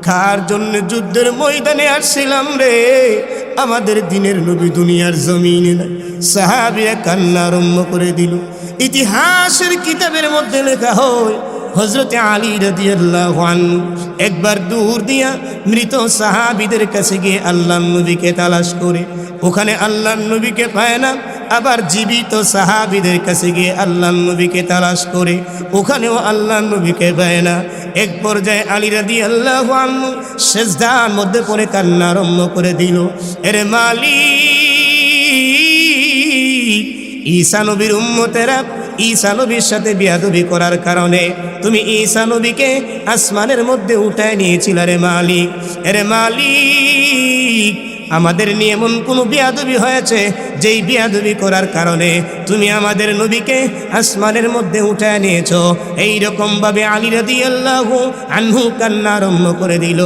কার জন্য যুদ্ধের ময়দানে আসছিলাম রে, আমাদের দ্বীনের নবী দুনিয়ার জমিনে নাই। সাহাবীরা কান্না আরম্ভ করে দিল। ইতিহাসের কিতাবের মধ্যে লেখা হয় হযরতে আলী রাদিয়াল্লাহু আনহু একবার দূর দিয়া মৃত সাহাবীদের কাছে গিয়ে আল্লাহর নবীকে তালাশ করে ওখানে আল্লাহর নবীকে পায় না। আবার জীবিত সাহাবীদের কাছে গিয়ে আল্লাহর নবীকে তালাশ করে ওখানেও আল্লাহর নবীকে পায় না। এক পর্যায়ে আলী রাদিয়াল্লাহু আনহু সিজদার মধ্যে পড়ে কান্না আরম্ভ করে দিল, এরে মালিক, ঈসা নবীর উম্মতেরা ঈসা নবীর সাথে বিয়াদবি করার কারণে তুমি ঈসা নবীকে আসমানের মধ্যে উঠায় নিয়েছিল রে মালিক। এরে মালিক, আমাদের নিয়ে এমন কোনো বিয়াদবি হয়েছে যেই বিয়াদবি করার কারণে তুমি আমাদের নবীকে আসমানের মধ্যে উঠায় নিয়েছো। এইরকম ভাবে আলী রাদিয়াল্লাহু আনহু কান্না আরম্ভ করে দিল।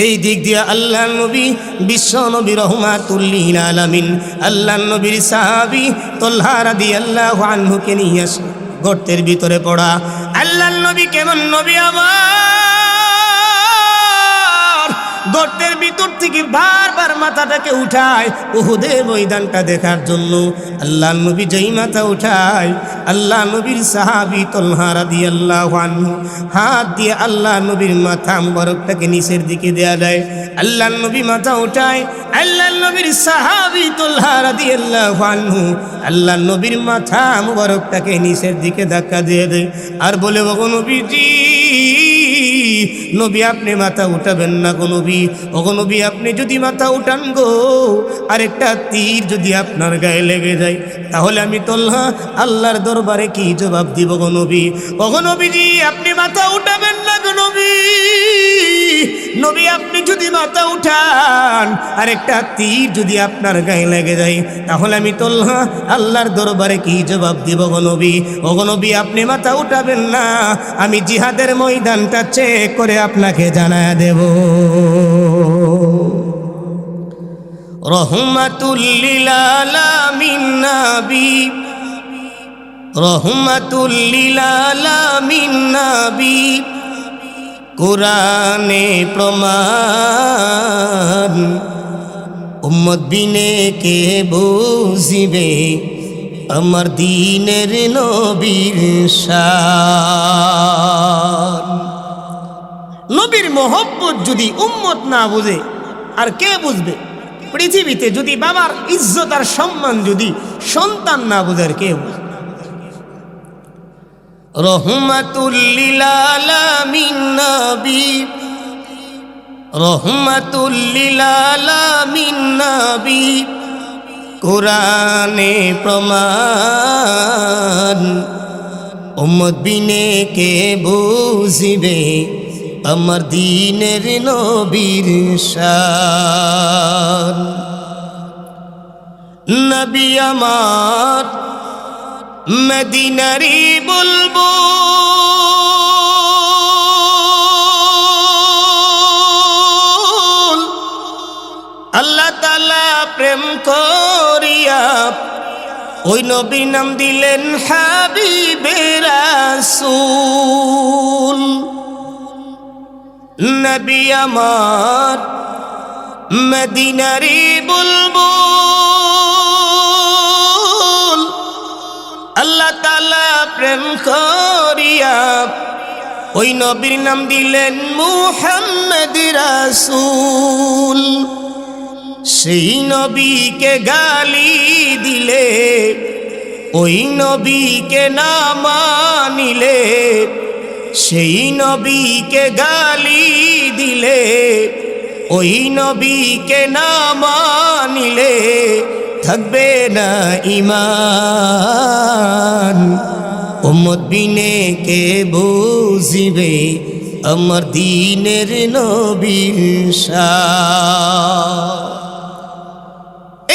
এই দিক দিয়ে আল্লাহর নবী বিশ্ব নবী রাহমাতুল লিল আলামিন আল্লাহর নবীর সাহাবী তলহা রাদিয়াল্লাহু আনহুকে নিয়ে আসে গর্তের ভিতরে পড়া। আল্লাহর নবী কেমন নবী আমার, গর্তের ভিতর থেকে বারবার মাথাটাকে উঠায় উহুদের ময়দানটা দেখার জন্য। আল্লাহর নবী যেই মাথা উঠায় আল্লাহ নবীর সাহাবী তলহা রাদিয়াল্লাহু আনহু হাত দিয়ে আল্লাহ নবীর মাথা মুবারকটাকে নিচের দিকে দেয়া দেয়। আল্লাহর নবী মাথা উঠায়, আল্লাহর নবীর সাহাবী তলহা রাদিয়াল্লাহু আনহু আল্লাহর নবীর মাথা মুবারকটাকে নিচের দিকে ধাক্কা দিয়ে দেয় আর বলে, ওগো নবীজি, নবী আপনি মাথা উঠাবেন না গো নবী, ওগো নবী আপনি যদি মাথা উঠান গো আরেকটা তীর যদি আপনার গায়ে লেগে যায় তাহলে আমি তলহা আল্লাহর দরবারে কি জবাব দিব গো নবী। ওগো নবীজি আপনি মাথা উঠাবেন না গো নবী, নবী আপনি যদি মাথা উঠান আরেকটা তীর যদি আপনার গায়ে লেগে যায় তাহলে আমি তলহা আল্লাহর দরবারে কি জবাব দিব গো নবী। ওগো নবী আপনি মাথা উঠাবেন না, আমি জিহাদের ময়দানটা চেক করে আপনাকে জানায় দেব। রহমাতুল লিল আলামিন নবী, রহমাতুল লিল আলামিন নবী, কুরআনে প্রমাণ, উম্মত বিনে কে বুঝিবে আমার দ্বীনের নবীর শান। নবীর মহব্বত যদি উম্মত না বুঝে আর কে বুঝবে? পৃথিবীতে যদি বাবার ইজ্জত আর সম্মান যদি সন্তান না বুঝে আর কে বুঝবে? রহমাতুল লিল আলামিন নবী, রহমাতুল লিল আলামিন নবী, কোরআনে প্রমাণ। উম্মত বিনে কে বুঝিবে আমার দ্বীনের নবীর শান। নবী আমার মদিনারি বুলবুল, আল্লাহ তাআলা প্রেম করিয়া ওই নবীর নাম দিলেন হাবিবে রাসূল। নবী আমার মদিনারি বুলবুল, আল্লাহ তাআলা প্রেম করিয়া ওই নবীর নাম দিলেন মুহাম্মদ রাসূল। সেই নবীকে গালি দিলে, ওই নবীকে না মানিলে, সেই নবীকে গালি দিলে, ওই নবীকে না মানিলে থাকবে না ঈমান। উম্মত বিনে কে বুঝিবে আমার দ্বীনের নবীর শান।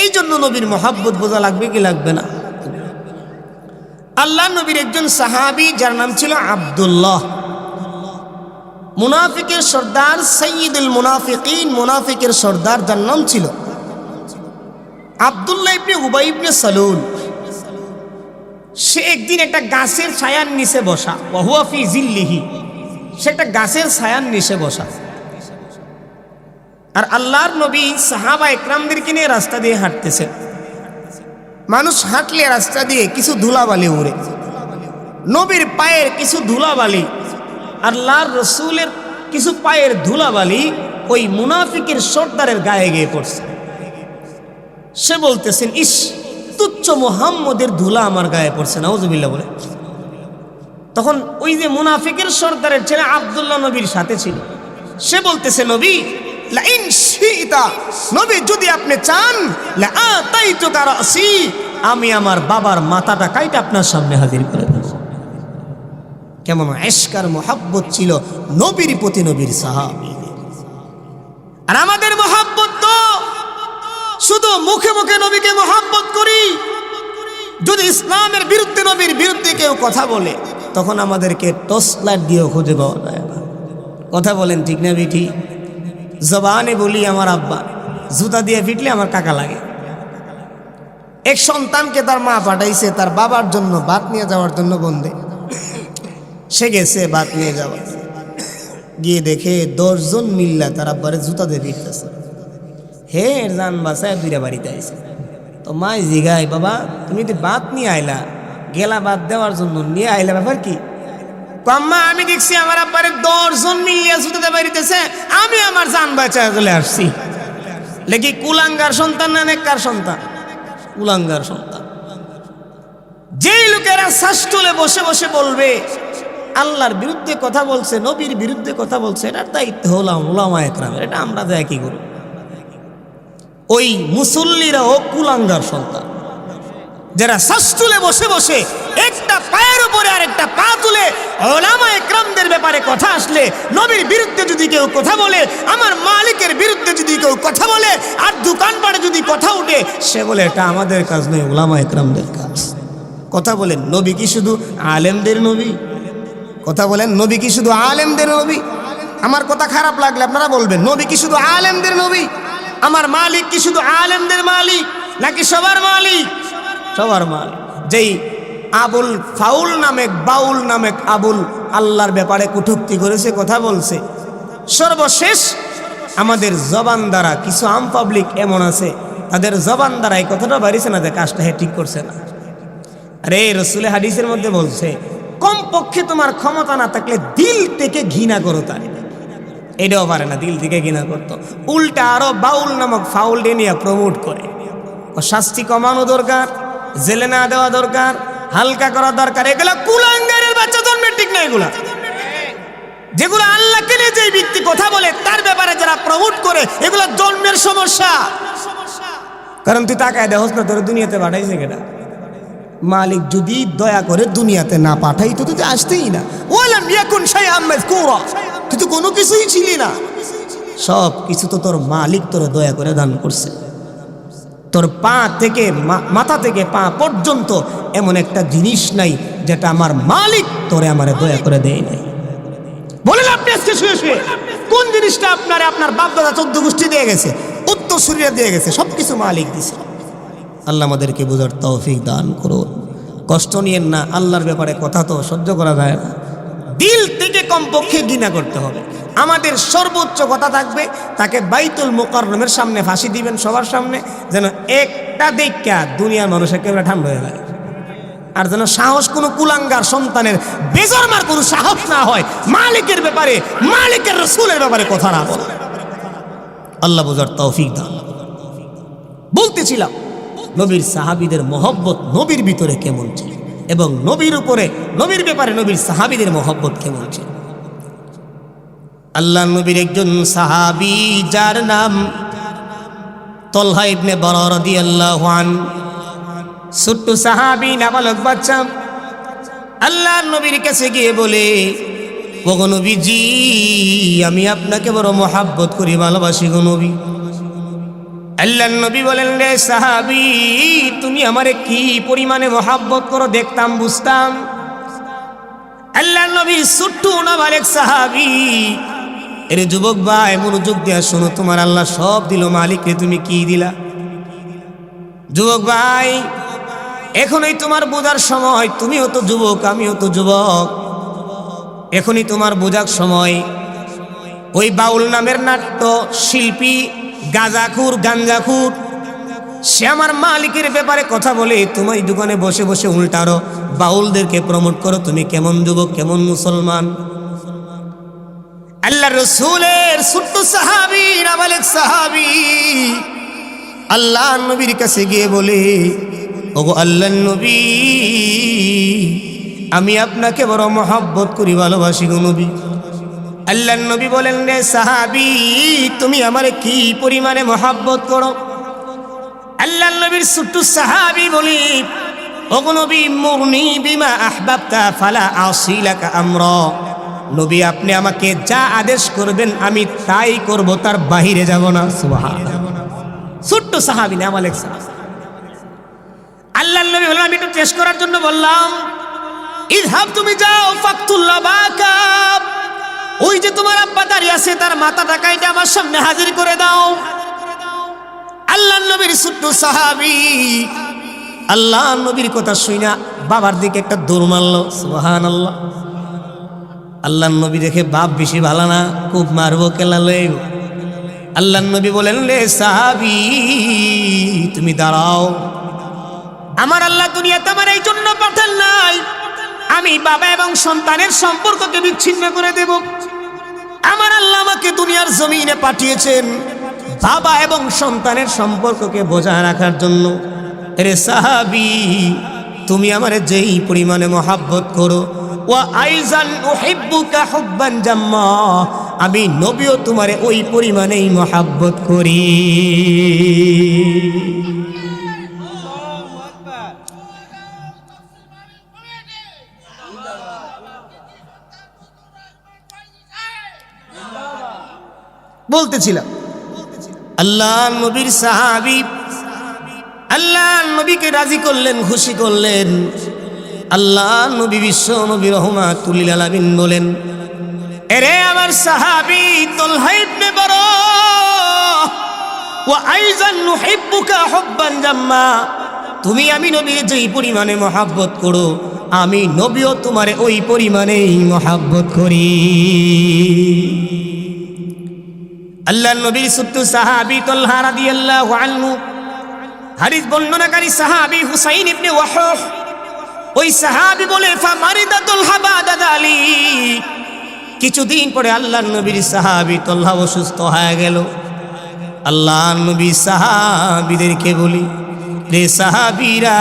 এই জন্য নবীর মহব্বত বোঝা লাগবে কি লাগবে না? আল্লাহ নবীর একজন সাহাবী যার নাম ছিল আব্দুল্লাহ, মুনাফিকের সর্দার, সাইয়্যিদুল মুনাফিকিন, মুনাফিকের সর্দার যার নাম ছিল আব্দুল্লাহ ইবনে উবাই ইবনে সালুল। সে একদিন একটা গাছের ছায়ার নিচে বসা, ওয়া হুয়া ফি জিল্লিহি, সে একটা গাছের ছায়ার নিচে বসা। আর আল্লাহর নবী সাহাবা একরামদেরকে নিয়ে রাস্তা দিয়ে হাঁটতেছে। মানুষ হাঁটলে রাস্তা দিয়ে কিছু ধুলাবালি উড়ে, নবীর পায়ের কিছু ধুলাবালি, আল্লাহর রসুলের কিছু পায়ের ধুলাবালি ওই মুনাফিকের সর্দারের গায়ে গিয়ে পড়ছে। সে বলতেছেন, ইস, তুচ্ছ মুহাম্মদের ধুলা আমার গায়ে পড়ছে, নাউজুবিল্লাহ বলে। তখন ওই যে মুনাফিকের সর্দারের ছেলে আব্দুল্লাহ নবীর সাথে ছিল, সে বলতেছে, নবী লাইন শিতা, নবী যদি আপনি চান লা আতাইতুকা রাসি, আমি আমার বাবার মাথাটা কাইটা আপনার সামনে হাজির করে দেব। কেমন ইশকার মুহাব্বত ছিল নবীর প্রতি নবীর সাহাবী। আর আমাদের মুহাব্বত তো শুধু মুখে মুখে নবীকে মুহাব্বত করি, যদি ইসলামের বিরুদ্ধে, নবীর বিরুদ্ধে কেউ কথা বলে তখন আমাদেরকে টর্চলাইট দিয়েও খুঁজে পাওয়া যায় না। কথা বলেন ঠিক না বেঠি? জবানে বলি আমার আব্বা, জুতা দিয়ে পিটলে আমার কাকা লাগে। এক সন্তানকে তার মা পাঠাইছে তার বাবার জন্য ভাত নিয়ে যাওয়ার জন্য বন্ধে। সে গেছে ভাত নিয়ে যাওয়া, গিয়ে দেখে 10 জন মিল্লা তার আব্বারে জুতা দিয়ে পিটতেছে। হে জান বাসায় দুইটা বাড়িতে আইছে। তো মাই জিগায়, বাবা তুমি তো ভাত নিয়ে আইলা, গেলা ভাত দেওয়ার জন্য, নিয়ে আইলা ব্যাপার কি? আম্মা আমি দেখছি আমার আব্বারে 10 জন মিলিয়া জুতাতে বাড়িতেছে, আমি আমার জান বাঁচায় চলে আসছি। লেকি কুলাঙ্গার সন্তান না নেককার সন্তান? কুলাঙ্গার সন্তান। যেই লোকেরা শাসটুলে বসে বসে বলবে আল্লাহর বিরুদ্ধে কথা বলছে, নবীর বিরুদ্ধে কথা বলছে, এটার দায়িত্ব হলো উলামায়ে কেরামের, এটা আমরা দেয়া কি করব? ওই মুসল্লিরা ও কুলাঙ্গার সন্তান, যারা শাসটুলে বসে বসে একটা পায়ের উপরে আর একটা পা তুলে উলামায়ে কেরামদের ব্যাপারে কথা আসলে, নবীর বিরুদ্ধে যদি কেউ কথা বলে, আমার মালিকের বিরুদ্ধে যদি কেউ কথা বলে, আর দোকানপাটে যদি কথা উঠে, সে বলে এটা আমাদের কাজ নয়, উলামায়ে কেরামদের কাজ। কথা বলেন, নবী কি শুধু আলেমদের নবী? কথা বলেন, নবী কি শুধু আলেমদের নবী? আমার কথা খারাপ লাগলে আপনারা বলবেন, নবী কি শুধু আলেমদের নবী? আমার মালিক কি শুধু আলেমদের মালিক নাকি সবার মালিক? সবার মালিক। যেই আবুল ফাউল নামেক, বাউল নামেক আবুল আল্লাহর ব্যাপারে কটূক্তি করেছে, কথা বলছে, সর্বশেষ আমাদের জবান দ্বারা কিছু আম পাবলিক এমন আছে, তাদের জবান দ্বারা এই কথাটা বাড়িছে না যে কাজটা ঠিক করছে না। আরে রাসূলের হাদিসের মধ্যে বলছে, কমপক্ষে তোমার ক্ষমতা না থাকলে দিল থেকে ঘৃণা করো তারে। এটাও পারে না, দিল থেকে ঘৃণা করতো। উল্টা আরো বাউল নামক ফাউল ডে নিয়ে প্রমোট করে। ও শাস্তি কমানো দরকার, জেলে না দেওয়া দরকার, হালকা করা দরকার। এগুলা কুলাঙ্গারের বাচ্চা জন্মের ঠিক না। এগুলা যেগুলো আল্লাহকে নিয়ে যে ব্যক্তি কথা বলে তার ব্যাপারে যারা প্রমোট করে, এগুলো জন্মের সমস্যা। কারণ তুই তাকায় দেখোস না, তোর দুনিয়াতে পাঠাইছে কেটা? মালিক যদি দয়া করে দুনিয়াতে না পাঠাই তো তুই আসতেই না। ওয়ালাম ইয়াকুন শাইআম মাযকুরা, তুই তো কোনো কিছুই ছিলি না। সব কিছু তো তোর মালিক তোর দয়া করে দান করছে। তোর পা থেকে মাথা থেকে পা পর্যন্ত এমন একটা জিনিস নাই যেটা আমার মালিক তোরে আমারে দয়া করে দেয় নাই। বলেন আপনি আজকে শুয়ে শুয়ে কোন জিনিসটা আপনারে আপনার বাপ দাদা 14 গোষ্ঠী দিয়ে গেছে, উত্তর শরীরে দিয়ে গেছে, সবকিছু মালিক দিছে। আল্লাহ আমাদেরকে বোঝার তৌফিক দান করুন। কষ্ট নিয়েন না, আল্লাহর ব্যাপারে কথা তো সহ্য করা যায় না। দিল থেকে কমপক্ষে ঘৃণা করতে হবে। আমাদের সর্বোচ্চ কথা থাকবে, তাকে বাইতুল মুকাররমের সামনে ফাঁসি দিবেন সবার সামনে, যেন একটা দেখা দুনিয়ার মানুষ একেবারে ঠান্ডা হয়ে যায়। আর যেন সাহস কোনো কুলাঙ্গার সন্তানের বেজরমার কোনো সাহস না হয় মালিকের ব্যাপারে, মালিকের রাসূলের ব্যাপারে কথা না বলে। আল্লাহ বোঝার তৌফিক দান। বলতেছিলাম নবীর সাহাবীদের মহব্বত নবীর ভিতরে কেমন ছিল, এবং নবীর উপরে, নবীর ব্যাপারে নবীর সাহাবীদের মহব্বত কেমন ছিল। আল্লাহ নবীর একজন সাহাবী যার নাম তলহা ইবনে বরা রাদিয়াল্লাহু আনহু, ছোট্ট সাহাবী, নাবালক বাচ্চা, আল্লাহ নবীর কাছে গিয়ে বলে, ওগো নবীজি, আমি আপনাকে বড় মহব্বত করি, ভালোবাসি গো নবী। আল্লাহ নবী বলেন, রে সাহাবী, তুমি আমারে কি পরিমাণে মহব্বত করো দেখতাম বুঝতাম। আল্লাহ নবী ছোট্ট নাবালক সাহাবী, এর যুবক ভাই মনোযোগ দিয়া শোনো, তোমার আল্লাহ সব দিল, মালিকরে তুমি কি দিলা? যুবক ভাই, এখনই তোমার বোঝার সময়। তুমিও তো যুবক, আমিও তো যুবক, এখনই তোমার বোঝার সময়। ওই বাউল নামের নাট্য শিল্পী গাঁজাখুর, গাঞ্জাখুর, সে আমার মালিকের ব্যাপারে কথা বলে, তোমার দোকানে বসে বসে উল্টারো, বাউলদেরকে প্রমোট করো। তুমি কেমন যুবক, কেমন মুসলমান? আল্লাহ রসুলের ছোট্ট সাহাবী, নাবালেক সাহাবী, আল্লাহ নবীর কাছে গিয়ে বলে, ওগো আল্লাহ নবী, আমি আপনাকে বড় মহব্বত করি, ভালোবাসি গো নবী। আল্লাহ নবী বলেন, রে সাহাবী, তুমি আমারে কি পরিমাণে মহব্বত করো? আল্লাহ নবীর ছোট্ট সাহাবী বলি, ওগো নবী, মুরনি বিমা আহবাবতা ফালা আসিলাকা আমরা। নবী, আপনি আমাকে যা আদেশ করবেন আমি তাই করব, তার বাহিরে যাব না। সুবহানাল্লাহ। ছোট্ট সাহাবী, নাবালেক সাহাবী। আল্লাহ নবী বলেন, আমি একটু টেস্ট করার জন্য বললাম, ইযহাব, তুমি যাও, ফাকতুল্লাহ বাকা, ওই যে তোমার আব্বা দাঁড়িয়ে আছে তার মাথাটা কাইটা আমার সামনে হাজির করে দাও। আল্লাহ নবীর ছোট্ট সাহাবী আল্লাহ নবীর কথা শুইনা বাবার দিকে একটা দৌড় মারলো। সুবহানাল্লাহ। আল্লাহ নবী দেখে বাপ বেশি ভালো না, খুব মারবো, কেলা লইব। আল্লাহ নবী বলেন, রে সাহাবী, তুমি দাঁড়াও, আমার আল্লাহ দুনিয়াতে আমার এই জন্য পাঠান নাই আমি বাবা এবং সন্তানের সম্পর্ককে বিচ্ছিন্ন করে দেব। আমার আল্লাহ আমাকে দুনিয়ার জমিনে পাঠিয়েছেন বাবা এবং সন্তানের সম্পর্ককে বজায় রাখার জন্য। রে সাহাবী, তুমি আমারে যেই পরিমাণে মহব্বত করো, ওয়া আইজান উহিব্বুকা হুব্বান জাম্মা, আমি নবীও তোমারে ওই পরিমাণেই মহব্বত করি। বলতেছিলাম আল্লাহ নবীর সাহাবী আল্লাহ নবীকে রাজি করলেন, খুশি করলেন। আল্লাহ নবী বিশ্ব নবী রহমাতুল লিল আলামিন বলেন, এরে আমার সাহাবী তলহা ইবনে বরা, ওয়া আইজান নুহিব্বুকা হুব্বান জাম্মা, তুমি আমি নবীর যেই পরিমাণে মহব্বত করো আমি নবীও তোমারে ওই পরিমাণেই মহব্বত করি। আল্লাহ নবীর ছোট্ট সাহাবী তলহা রাদিয়াল্লাহু আনহু, হাদিস বর্ণনাকারী সাহাবী হুসাইন ইবনে ওয়াহশ, ওই সাহাবী বলে, ফামারিদা তলহা বাদা যালিক, কিছুদিন পরে আল্লাহর নবীর সাহাবী তলহা অসুস্থ হয়ে গেল। আল্লাহর নবী সাহাবীদেরকে বলি, রে সাহাবীরা,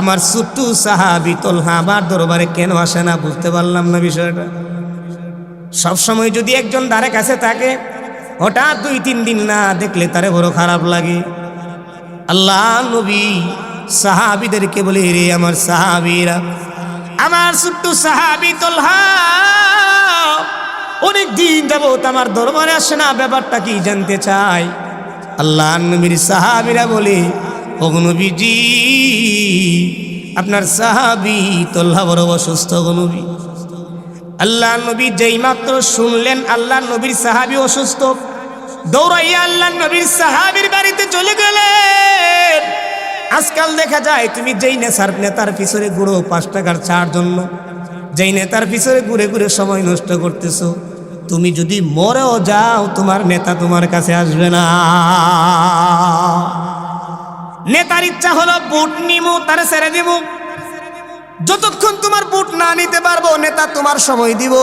আমার ছোট্ট সাহাবী তলহা আমার দরবারে কেন আসে না? বুঝতে পারলাম না বিষয়টা। সবসময় যদি একজন দ্বারে কাছে থাকে, হঠাৎ 2-3 দিন না দেখলে তারে বড় খারাপ লাগে। আল্লাহ নবী সাহাবীদেরকে বলে, রে আমার সাহাবীরা, আমার ছোট্ট সাহাবী তলহা অনেক দিন যাবত আমার দরবারে আসে না, ব্যাপারটা কি জানতে চাই। আল্লাহ নবীর সাহাবীরা বলে, ও নবীজি, আপনার সাহাবী তলহা বড় অসুস্থ গো নবী। আল্লাহ নবী যেই মাত্র শুনলেন আল্লাহ নবীর সাহাবী অসুস্থ, দৌড়াইয়া আল্লাহ নবীর সাহাবীর বাড়িতে চলে গেলেন। আজকাল দেখা যায় তুমি যেই নেতার পিছনে ঘুরো 5 টাকার চার জন্য, যেই নেতার পিছনে ঘুরে ঘুরে সময় নষ্ট করতেছো, তুমি যদি মরেও যাও তোমার নেতা তোমার কাছে আসবে না। নেতার ইচ্ছা হলো ভোট নিমু, তারে ছেড়ে দিব। যতক্ষণ তোমার ভোট না নিতে পারবো নেতা তোমার সময় দিব,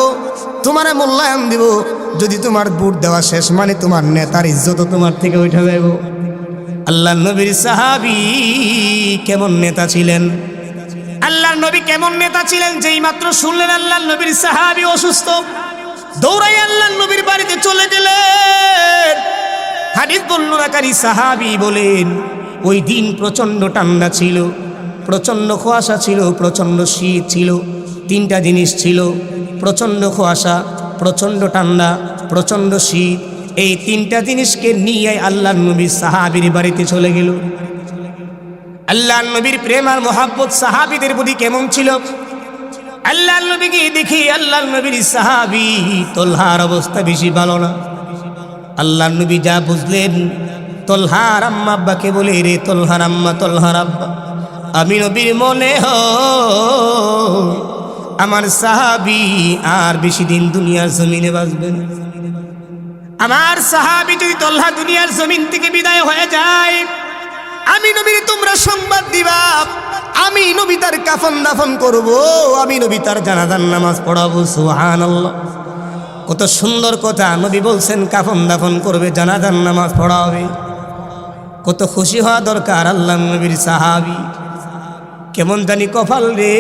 তোমার মূল্যায়ন দিব। যদি তোমার ভোট দেওয়া শেষ মানে তোমার নেতার ইজ্জত তোমার থেকে উঠে যাবে। আল্লাহ নবীর সাহাবী কেমন নেতা ছিলেন? আল্লাহর নবী কেমন নেতা ছিলেন? যেই মাত্র শুনলেন আল্লাহ নবীর সাহাবী অসুস্থ, দৌড়াই আল্লাহ নবীর বাড়িতে চলে গেলেন। হাদিস বর্ণনাকারী সাহাবী বলেন, ওই দিন প্রচন্ড ঠান্ডা ছিল, প্রচন্ড কুয়াশা ছিল, প্রচন্ড শীত ছিল। 3টা জিনিস ছিল, প্রচন্ড কুয়াশা, প্রচন্ড ঠান্ডা, প্রচন্ড শীত। এই 3টা জিনিসকে নিয়ে আল্লাহর নবী সাহাবীর বাড়িতে চলে গেল। আল্লাহর নবীর প্রেম আর মোহাব্বত সাহাবীদের প্রতি কেমন ছিল? আল্লাহর নবীকে দেখি আল্লাহর নবীর সাহাবী তলহার অবস্থা বেশি ভালো না। আল্লাহর নবী যা বুঝলেন, তলহার আম্মা আব্বাকে বলে, রে তলহার আম্মা, তলহার আব্বা, আমি নবীর মনে হয় আমার সাহাবী আর বেশি দিন দুনিয়ার জমিনে বাঁচবেন। আমার সাহাবী যদি তলহা দুনিয়ার জমিন থেকে বিদায় হয়ে যায়, আমি নবীর তোমরা সংবাদ দিবা, আমি নবী তার কাফন দাফন করব, আমি নবী তার জানাজার নামাজ পড়াবো। সুবহানাল্লাহ, কত সুন্দর কথা নবী বলছেন, কাফন দাফন করবে, জানাজার নামাজ পড়াবে। কত খুশি হওয়া দরকার আল্লাহ নবীর সাহাবী। কেমন জানি কপাল রে,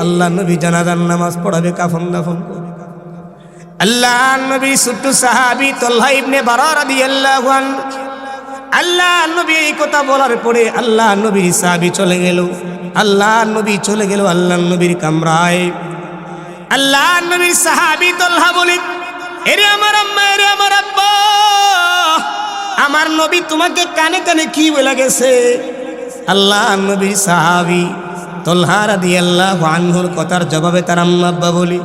আল্লাহ নবী জানাজার নামাজ পড়াবে, কাফন দাফন করবে। আল্লাহ নবী ছোট্ট সাহাবী তলহা ইবনে বারা রাদিয়াল্লাহু আনহু, আল্লাহ নবী এই কথা বলার পরে আল্লাহ নবীর সাহাবী চলে গেল। আল্লাহ নবী চলে গেল আল্লাহ নবীর কামরায়। আল্লাহ নবীর সাহাবী তলহা বলে, এরে আমার আম্মা, এরে আমার আব্বা, আমার নবী তোমাকে কানে কানে কি বলে গেছে? আল্লাহ নবীর সাহাবী তলহা রাদিয়াল্লাহু আনহুর কথার জবাবে তার আম্মা আব্বা বলি,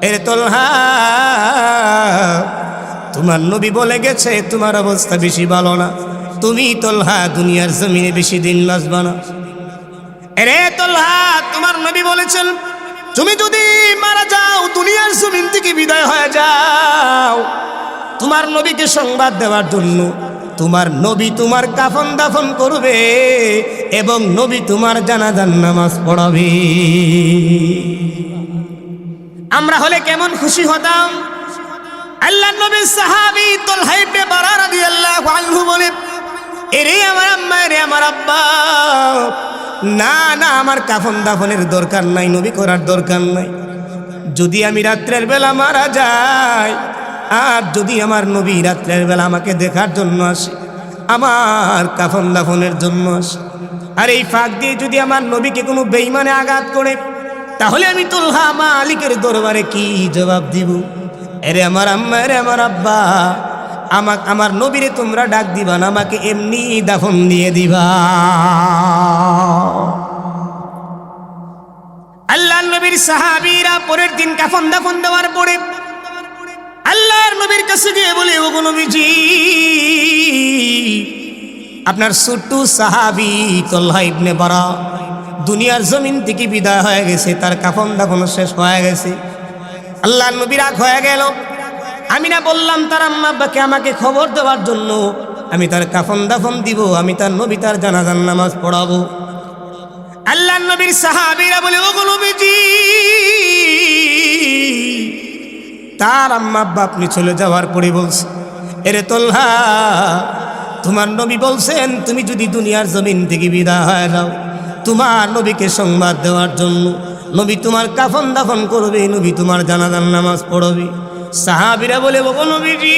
এরে তলহা, তোমার নবী বলে গেছে তোমার অবস্থা বেশি ভালো না, তুমি তলহা দুনিয়ার জমিনে বেশি দিন বাঁচবা না। এরে তলহা, তোমার নবী বলেছেন তুমি যদি মারা যাও, দুনিয়ার জমিন থেকে বিদায় হয়ে যাও, তোমার নবীকে সংবাদ দেওয়ার জন্য তোমার নবী তোমার কাফন দাফন করবে এবং নবী তোমার জানাজার নামাজ পড়াবে। আমরা হলে কেমন খুশি হতাম। আল্লাহর নবীর সাহাবী তলহা ইবনে বারা রাদিয়াল্লাহু আনহু বলে, এরে আমার আম্মা, এরে আমার আব্বা, না না, আমার কাফন দাফনের দরকার নাই, নবী করার দরকার নাই। যদি আমি রাত্রের বেলা মারা যাই, আর যদি আমার নবী রাত্রের বেলা আমাকে দেখার জন্য আসে, আমার কাফন দাফনের জন্য আসে, আর এই ফাঁক দিয়ে যদি আমার নবীকে কোনো বেঈমানে আঘাত করে, তাহলে আমি তলহা মালিকের দরবারে কি জবাব দিব? এরে আমার আম্মা, এরে আমার আব্বা, আমার নবীরে তোমরা ডাক দিবা না, আমাকে এমনি দাফন দিয়ে দিবা। আল্লাহর নবীর সাহাবীরা পরের দিন কাফন দাফন দেওয়ার পরে আল্লাহর নবীর কাছে গিয়ে বলে, ওগো নবীজি, আপনার ছোট্ট সাহাবী তলহা ইবনে বারা দুনিয়ার জমিন থেকে বিদায় হয়ে গেছে, তার কাফন দাফন শেষ হয়ে গেছে। আল্লাহর নবী রাগ হয়ে গেল। আমি না বললাম তার আম্মা আব্বাকে আমাকে খবর দেওয়ার জন্য, আমি তার কাফন দাফন দিব, আমি তার নবী তার জানাজার নামাজ পড়াবো। আল্লাহর নবীর সাহাবীরা বলে, ওগো নবীজি, তার আম্মা আব্বা আপনি চলে যাওয়ার পরে বলছে, এরে তোলহা, তোমার নবী বলছেন তুমি যদি দুনিয়ার জমিন থেকে বিদায় হয়ে যাও, তোমার নবীকে সংবাদ দেওয়ার জন্য নবী তোমার কাফন দাফন করবে, নবী তোমার জানাজার নামাজ পড়বে। সাহাবীরা বলে, ওগো নবীজি,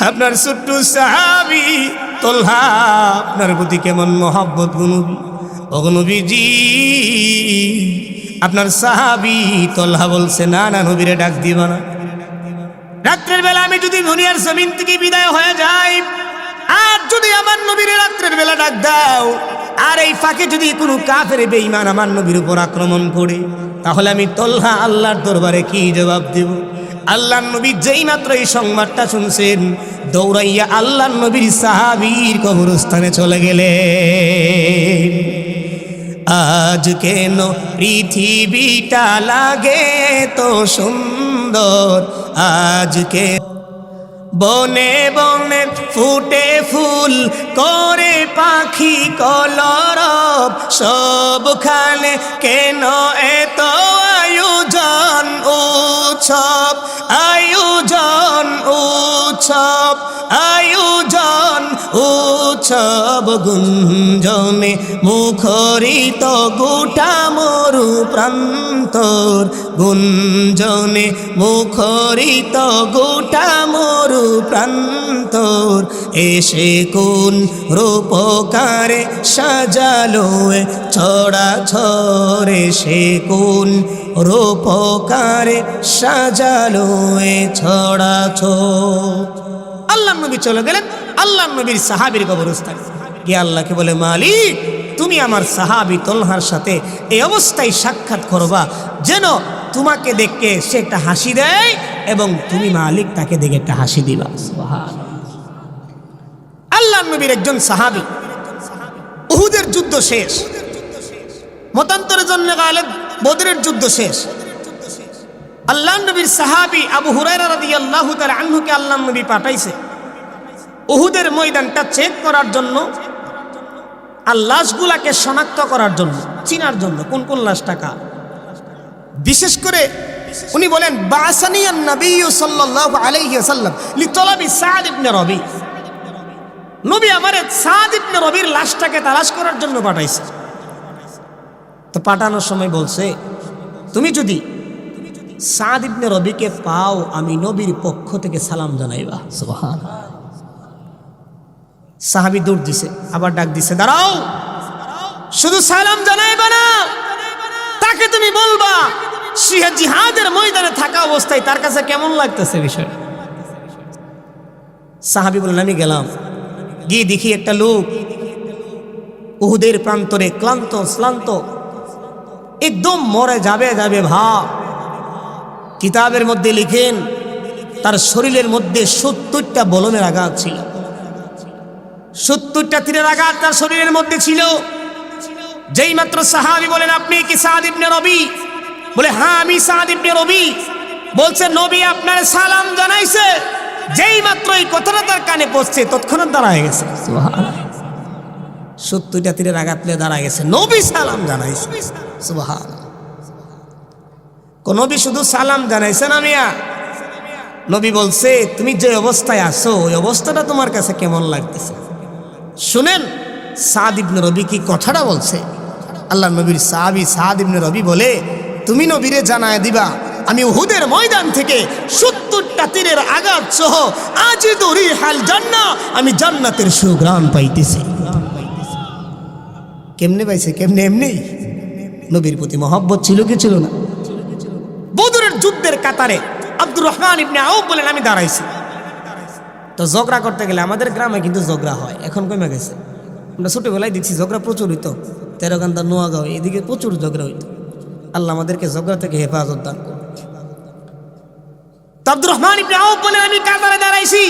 আপনার ছোট্ট সাহাবী তোলহা আপনার প্রতি কেমন মহব্বত গো নবী। ওগো নবীজি, আপনার সাহাবী তোলহা বলছে, না না, নবীরে ডাক দিবা না। রাত্রের বেলা আমি যদি দুনিয়ার জমিন থেকে বিদায় হয়ে যাই, আর যদি আমার নবীরে রাত্রের বেলা ডাক দাও, আর এই ফাঁকে যদি কোনো কাফের বেঈমান আমার নবীর উপর আক্রমণ করে, তাহলে আমি তোলহা আল্লাহর দরবারে কি জবাব দেব? আল্লাহর নবী যেই মাত্র এই সংবাদটা শুনছেন, দৌড়াইয়া আল্লাহর নবীর সাহাবীর কবরস্থানে চলে গেলেন। আজ কেন পৃথিবীটা লাগে তো সুন্দর, আজকে বনে বনে ফুটে ফুল করে পাখি কলরব, সবখানে কেন এত আয়োজন উৎসব, আয়োজন উৎসব, আয়োজন উৎসব, গুঞ্জনে মুখরিত গোটা মরু প্রান্তর, গুঞ্জনে মুখরিত গোটা মরু প্রান্তর, এসে কোন রূপকারে সাজালো ছড়া ছড়ে, সে কোন রূপকারে সাজালো ছড়া ছড়। আল্লাহ নবী চলে গেলেন আল্লাহ নবীর সাহাবীর কবরস্থানে গিয়ে আল্লাহকে বলে, মালিক, তুমি আমার সাহাবী তোলহার সাথে এই অবস্থায় সাক্ষাৎ করবা, যেন তোমাকে দেখে সে একটা হাসি দেয় এবং তুমি মালিক তাকে দেখে একটা হাসি দিবা। আল্লাহ নবীর একজন সাহাবী, উহুদের যুদ্ধ শেষ, মতান্তরের জন্য গালেব বদরের যুদ্ধ শেষ, আল্লাহ নবীর সাহাবী আবু হুরায়রা রাদিয়াল্লাহু তাআলা আনহুকে আল্লাহ নবী পাঠাইছে উহুদের ময়দানটা চেক করার জন্য, আর লাশগুলাকে শনাক্ত করার জন্য, চিনার জন্য কোন কোন লাশ টাকা। বিশেষ করে উনি বলেন, বাসানিয়ান নবী সাল্লাল্লাহু আলাইহি ওয়াসাল্লাম লিতলাবি সাদ ইবনে রবি, নবী আমারে সাদ ইবনে রবির লাশটাকে তালাশ করার জন্য পাঠাইছে। তো পাঠানোর সময় বলছে, তুমি যদি সাদ ইবনে রবিকে পাও, আমি নবীর পক্ষ থেকে সালাম জানাইবা। সুবহানাল্লাহ। সাহাবী দৌড় দিছে, আবার ডাক দিছে, দাঁড়াও, শুধু সালাম জানাইবা না, তাকে তুমি বলবা সে জিহাদের ময়দানে থাকা অবস্থায় তার কাছে কেমন লাগতেছে বিষয়। সাহাবী বললেন, আমি গেলাম, গিয়ে দেখি একটা লোক উহুদের প্রান্তরে ক্লান্ত শ্লান্ত, একদম মরে যাবে যাবে ভাব। কিতাবের মধ্যে লিখেন, তার শরীরের মধ্যে 70টা বলনের আঘাত ছিল, 70টা তীরের আঘাত তার শরীরের মধ্যে ছিল। যেই মাত্র সাহাবী বলেন, আপনি কি সাদ ইবনে রবি? বলে, হ্যাঁ আমি সাদ ইবনে রবি। বলছে, নবী আপনার সালাম জানাইছে। যেই মাত্র এই কথাটা তার কানে পৌঁছছে, তৎক্ষণাৎ দাঁড়ায় গেছে। সুবহানাল্লাহ। 70টা তীরের আঘাত নিয়ে দাঁড়ায় গেছে, নবী সালাম জানাইছে। সুবহানাল্লাহ। নবী শুধু সালাম জানাইছে না মিয়া, নবী বলছে, তুমি যে অবস্থায় আছো ওই অবস্থাটা তোমার কাছে কেমন লাগতেছে। শুনেন সাদ ইবনে রবি কি কথাটা বলছে। আল্লাহ নবীর সাহাবী সাদ ইবনে রবি বলে, তুমি নবীরে জানায় দিবা, আমি উহুদের ময়দান থেকে 70টা তীরের আঘাত সহ আজিদু রিহাল জান্নাহ, আমি জান্নাতের সুঘ্রাণ পাইতেছি। কেমনে পাইছে? কেমনে? এমনি। নবীর প্রতি মহব্বত ছিল কি ছিল না? বদরের যুদ্ধের কাতারে আব্দুর রহমান ইবনে আউফ বলেন, আমি দাঁড়াইছি। তো ঝগড়া করতে গেলে আমাদের গ্রামে কিন্তু ঝগড়া হয়, এখন কমে গেছে। আমরা ছোটবেলায় দেখছি ঝগড়া প্রচুর হইতো, তেরোকান্দা নোয়াগাঁও এদিকে প্রচুর ঝগড়া হইতো। আল্লাহ আমাদেরকে ঝগড়া থেকে হেফাজত দান করুন। আব্দুর রহমান ইবনে আউফ বলেন, আমি কাতারে দাঁড়াইছি,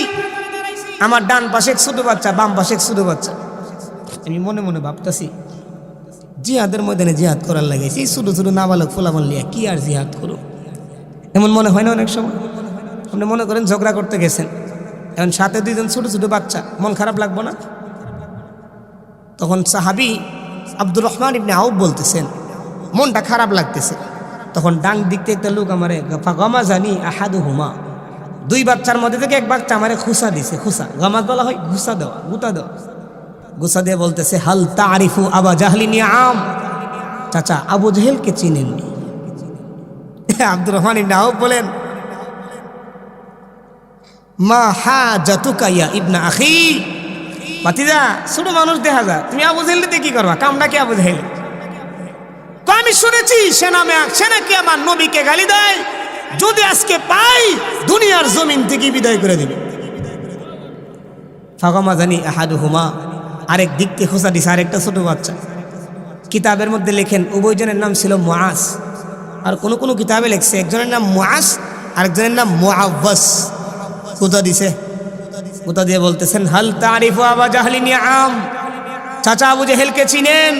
আমার ডান পাশে এক ছোট বাচ্চা, বাম পাশে এক ছোট বাচ্চা। আমি মনে মনে ভাবতেছি, জিহাদের ময়দানে জিহাদ করার লাগাইছি, এই ছোট ছোট নাবালক ফোলাফান লিয়া কি আর জিহাদ করো? এমন মনে হয় না অনেক সময়? আপনি মনে করেন ঝগড়া করতে গেছেন, এখন সাথে দুইজন ছোট ছোট বাচ্চা, মন খারাপ লাগবো না? তখন সাহাবী আব্দুর রহমান ইবনে আউফ বলতেছেন, মনটা খারাপ লাগতেছে, তখন ডাং দিকতে একটা লোক আমারে গমা জানি আহাদু হুমা, দুই বাচ্চার মধ্যে থেকে এক বাচ্চা আমারে খুসা দিছে। খুসা গমাত বলা হয় ঘুষা দেওয়া, গুতা দেওয়া। গুসা দিয়ে বলতেছে হাল তারিফু আবা জাহলিন ইয়া আম, চাচা আবু জেহেলকে চিনেননি? আব্দুর রহমান ইবনে আউফ বলেন মা হাজাতুকা ইয়া ইবনা আখি, ভাতিজা ছোট মানুষ দেখা যায়, তুমি আবু জেহেল দিয়ে কি করবা? কামটা কি আবু জেহেল? আমি শুনেছি সে নাকি আমার নবীকে গালি দেয়, যদি আজকে পাই দুনিয়ার জমিন থেকে বিদায় করে দেবে। ফাগমা জানি আহাদুহুমা, আরেক দিক থেকে খোঁচা দিছে আরেকটা ছোট বাচ্চা। কিতাবের মধ্যে লেখেন উভয়জনের নাম ছিল মুআস, আর কোন কোন কিতাবে লেখছে একজনের নাম মুআস আরেকজনের নাম মুআওয়াস। কোথা দিছে? কোথা দিয়ে বলতেছেন হাল তারিফু আবা জাহলিন ইয়া আম, চাচা আবু জেহেলকে চিনেন?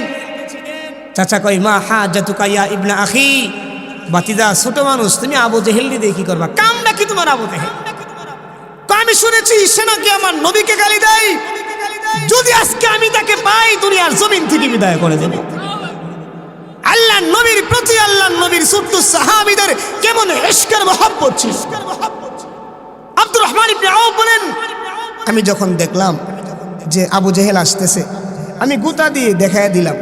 চাচা কই মা হাজাতুকা ইয়া ইবনা আখি, বাতিজা ছোট মানুষ, তুমি আবু জেহেল দিয়ে কি করবা? কামটা কি তোমার আবু জেহেল? আমি শুনেছি সে নাকি আমার নবীকে গালি দেয়, যদি আজকে আমি তাকে পাই দুনিয়ার জমিন থেকে বিদায় করে দেব। আল্লাহ নবীর প্রতি আল্লাহ নবীর ছোট্ট সাহাবীদের কেমন ইশকের মহব্বত ছিল। আব্দুর রহমান ইবনে আউফ বলেন আমি যখন দেখলাম যে আবু জেহেল আসতেছে, আমি গুতা দিয়ে দেখায় দিলাম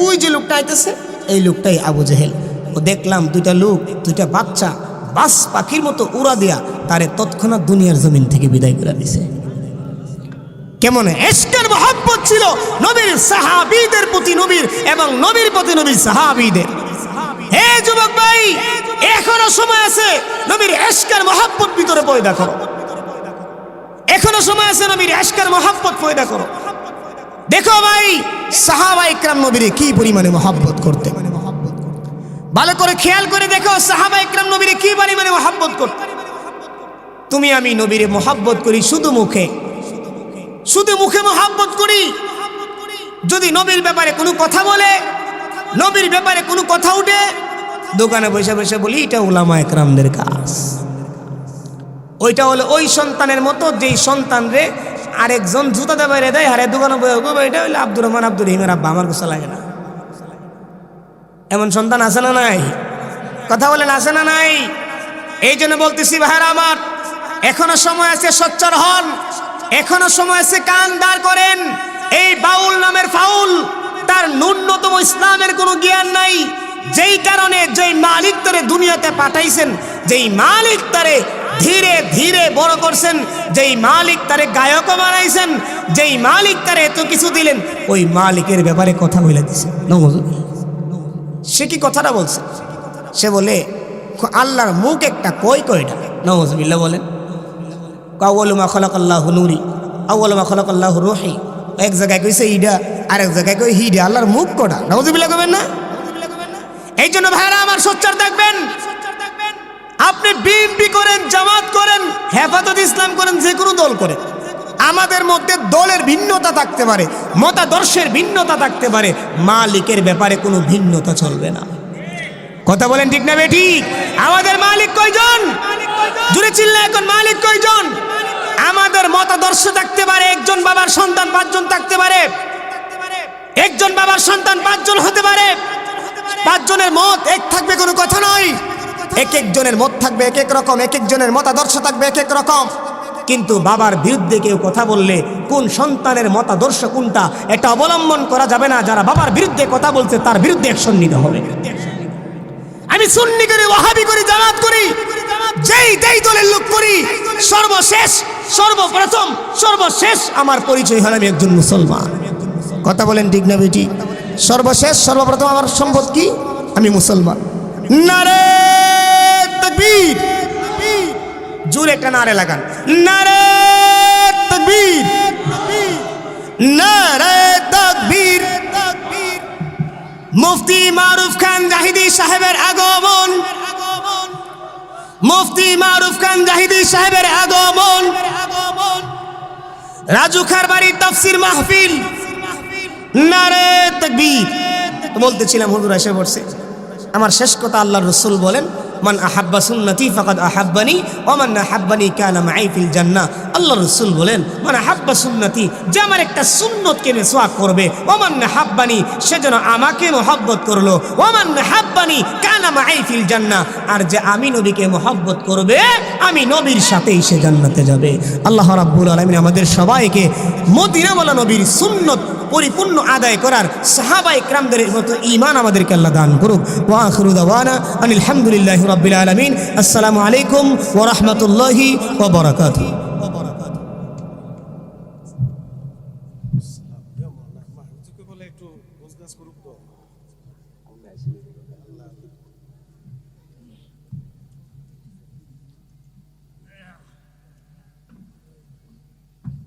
ওই যে লোকটা আইতেছে এই লোকটাই আবু জেহেল। ও দেখলাম দুইটা লোক, দুইটা বাচ্চা বাস পাখির মতো উড়া দিয়া তারে তৎক্ষণাৎ দুনিয়ার জমিন থেকে বিদায় করে দিছে। কেমন ইশকের মহব্বত ছিল নবীর সাহাবীদের প্রতি নবীর, এবং নবীর প্রতি নবীর সাহাবীদের। হে যুবক ভাই, এখনো সময় আছে নবীর ইশকের মহব্বত ভিতরে পয়দা করো, এখনো সময় আছে নবীর ইশকের মহব্বত পয়দা করো। দেখো ভাই সাহাবা ইকরাম নবীরে কি পরিমাণে মহব্বত করতে, ভালো করে খেয়াল করে দেখো সাহাবা ইকরাম নবীরে কি পরিমাণে মহব্বত করতে। তুমি আমি নবীরে মহব্বত করি শুধু মুখে, শুধু মুখে মহব্বত করি। যদি নবীর ব্যাপারে কোনো কথা বলে, নবীর ব্যাপারে কোনো কথা উঠে, দোকানে বসে বসে বলি এটা উলামা ইকরামদের কাজ। ওইটা হলো ওই সন্তানের মতো যেই সন্তান রে আরেকজন জুতা দিয়ে বাইরে দেয়, আরে দোকানে বসে এটা হইলে আব্দুর রহমান আব্দুর রহিমের আব্বা, আমার গোসা লাগে না। এমন সন্তান আছে না নাই? কথা বলেন আছে না নাই? এই জন্য বলতেছি ভাইরা আমার, এখনো সময় আছে, সোচ্চার হন, এখনো সময় আছে, কান দাঁড় করেন। এই বাউল নামের ফাউল, তার ন্যূনতম ইসলামের কোনো জ্ঞান নাই, যেই কারণে যেই মালিক তারে দুনিয়াতে পাঠাইছেন, যেই মালিক তারে ধীরে ধীরে বড় করছেন, যেই মালিক তারে গায়ক বানাইছেন, যেই মালিক তারে এত কিছু দিলেন, ওই মালিকের ব্যাপারে কথা বলে দিছে। সে কি কথাটা বলছে? সে বলে আল্লাহর মুখ একটা কয়টা। নাউযুবিল্লাহ বলেন আউয়ালু মা খালাকাল্লাহু নূরি, আউয়ালু মা খালাকাল্লাহু রূহি। এক জায়গায় কইছে ইডা, আর এক জায়গায় কই হিডা। আল্লাহর মুখ কটা? নাউযুবিল্লাহ কবেন না? এই জন্য ভাইরা আমার সোচ্চার থাকবেন। আপনি বিএনপি করেন, জামাত করেন, হেফাজত ইসলাম করেন, যে কোনো দল করেন, আমাদের মধ্যে দলের ভিন্নতা থাকতে পারে, মতাদর্শের ভিন্নতা থাকতে পারে, মালিকের ব্যাপারে কোনো ভিন্নতা চলবে না। কথা বলেন ঠিক না বেঠিক? আমাদের মালিক কয়জন? জুড়ে চিল্লা এখন, মালিক কয়জন? আমাদের মতাদর্শ থাকতে পারে, একজন বাবার সন্তান 5 জন থাকতে পারে, একজন বাবার সন্তান 5 জন হতে পারে। 5 জনের মত এক থাকবে কোনো কথা নয়, এক একজনের মত থাকবে এক এক রকম, এক একজনের মতাদর্শ থাকবে এক এক রকম। কিন্তু বাবার বিরুদ্ধে কেউ কথা বললে কোন সন্তানের মতাদর্শ কোনটা এটা অবলম্বন করা যাবে না। যারা বাবার বিরুদ্ধে কথা বলছে তার বিরুদ্ধে অ্যাকশন নিতে হবে। আমি সুন্নি করি, ওয়াহাবি করি, জামাত করি, যেই দলের লোক করি, সর্বপ্রথম সর্বশেষ আমার পরিচয় হল আমি একজন মুসলমান। কথা বলেন ঠিক না বেটি? সর্বপ্রথম আমার সম্পদ কি? আমি মুসলমান। নারে তাকবীর, জোরে একটা নারে লাগান, নারে তাকবীর, নারে তাকবীর। মুফতি মারুফ খান জাহিদি সাহেবের আগমন, মুফতি মারুফ খান জাহিদি সাহেবের আগমন, রাজু খার বাড়ির তাফসীর মাহফিল, নারে তাকবীর। বলতেছিলাম হুজুর এসে পড়ছে। আমার শেষ কথা, আল্লাহর রাসূল বলেন মান আহাব্বা সুন্নতি ফাকাদ আহাব্বানি ওয়া মান আহাব্বানি কানা মাই ফিল জান্নাহ। আল্লাহ রাসূল বলেন মান আহাব্বা সুন্নতি, যে আমার একটা সুন্নতকে মেসওয়াক করবে, ওয়া মান আহাব্বানি, সে যেন আমাকে মহব্বত করলো, ওয়া মান আহাব্বানি কানা মাই ফিল জান্নাহ, আর যে আমি নবীকে মহব্বত করবে আমি নবীর সাথেই সে জান্নাতে যাবে। আল্লাহ রাব্বুল আলামিন আমাদের সবাইকে মদিনাওয়ালা নবীর সুন্নত পরিপূর্ণ আদায় করার সাহাবা ইকরামদের মতো ঈমান আমাদেরকে আল্লাহ দান করুক। ওয়া আখিরু দাওয়ানা আনিল হামদুলিল্লাহি রাব্বিল আলামিন। আসসালামু আলাইকুম ওয়া রাহমাতুল্লাহি ওয়া বারাকাতুহু। বলে একটু বুঝগাছ করুক তো।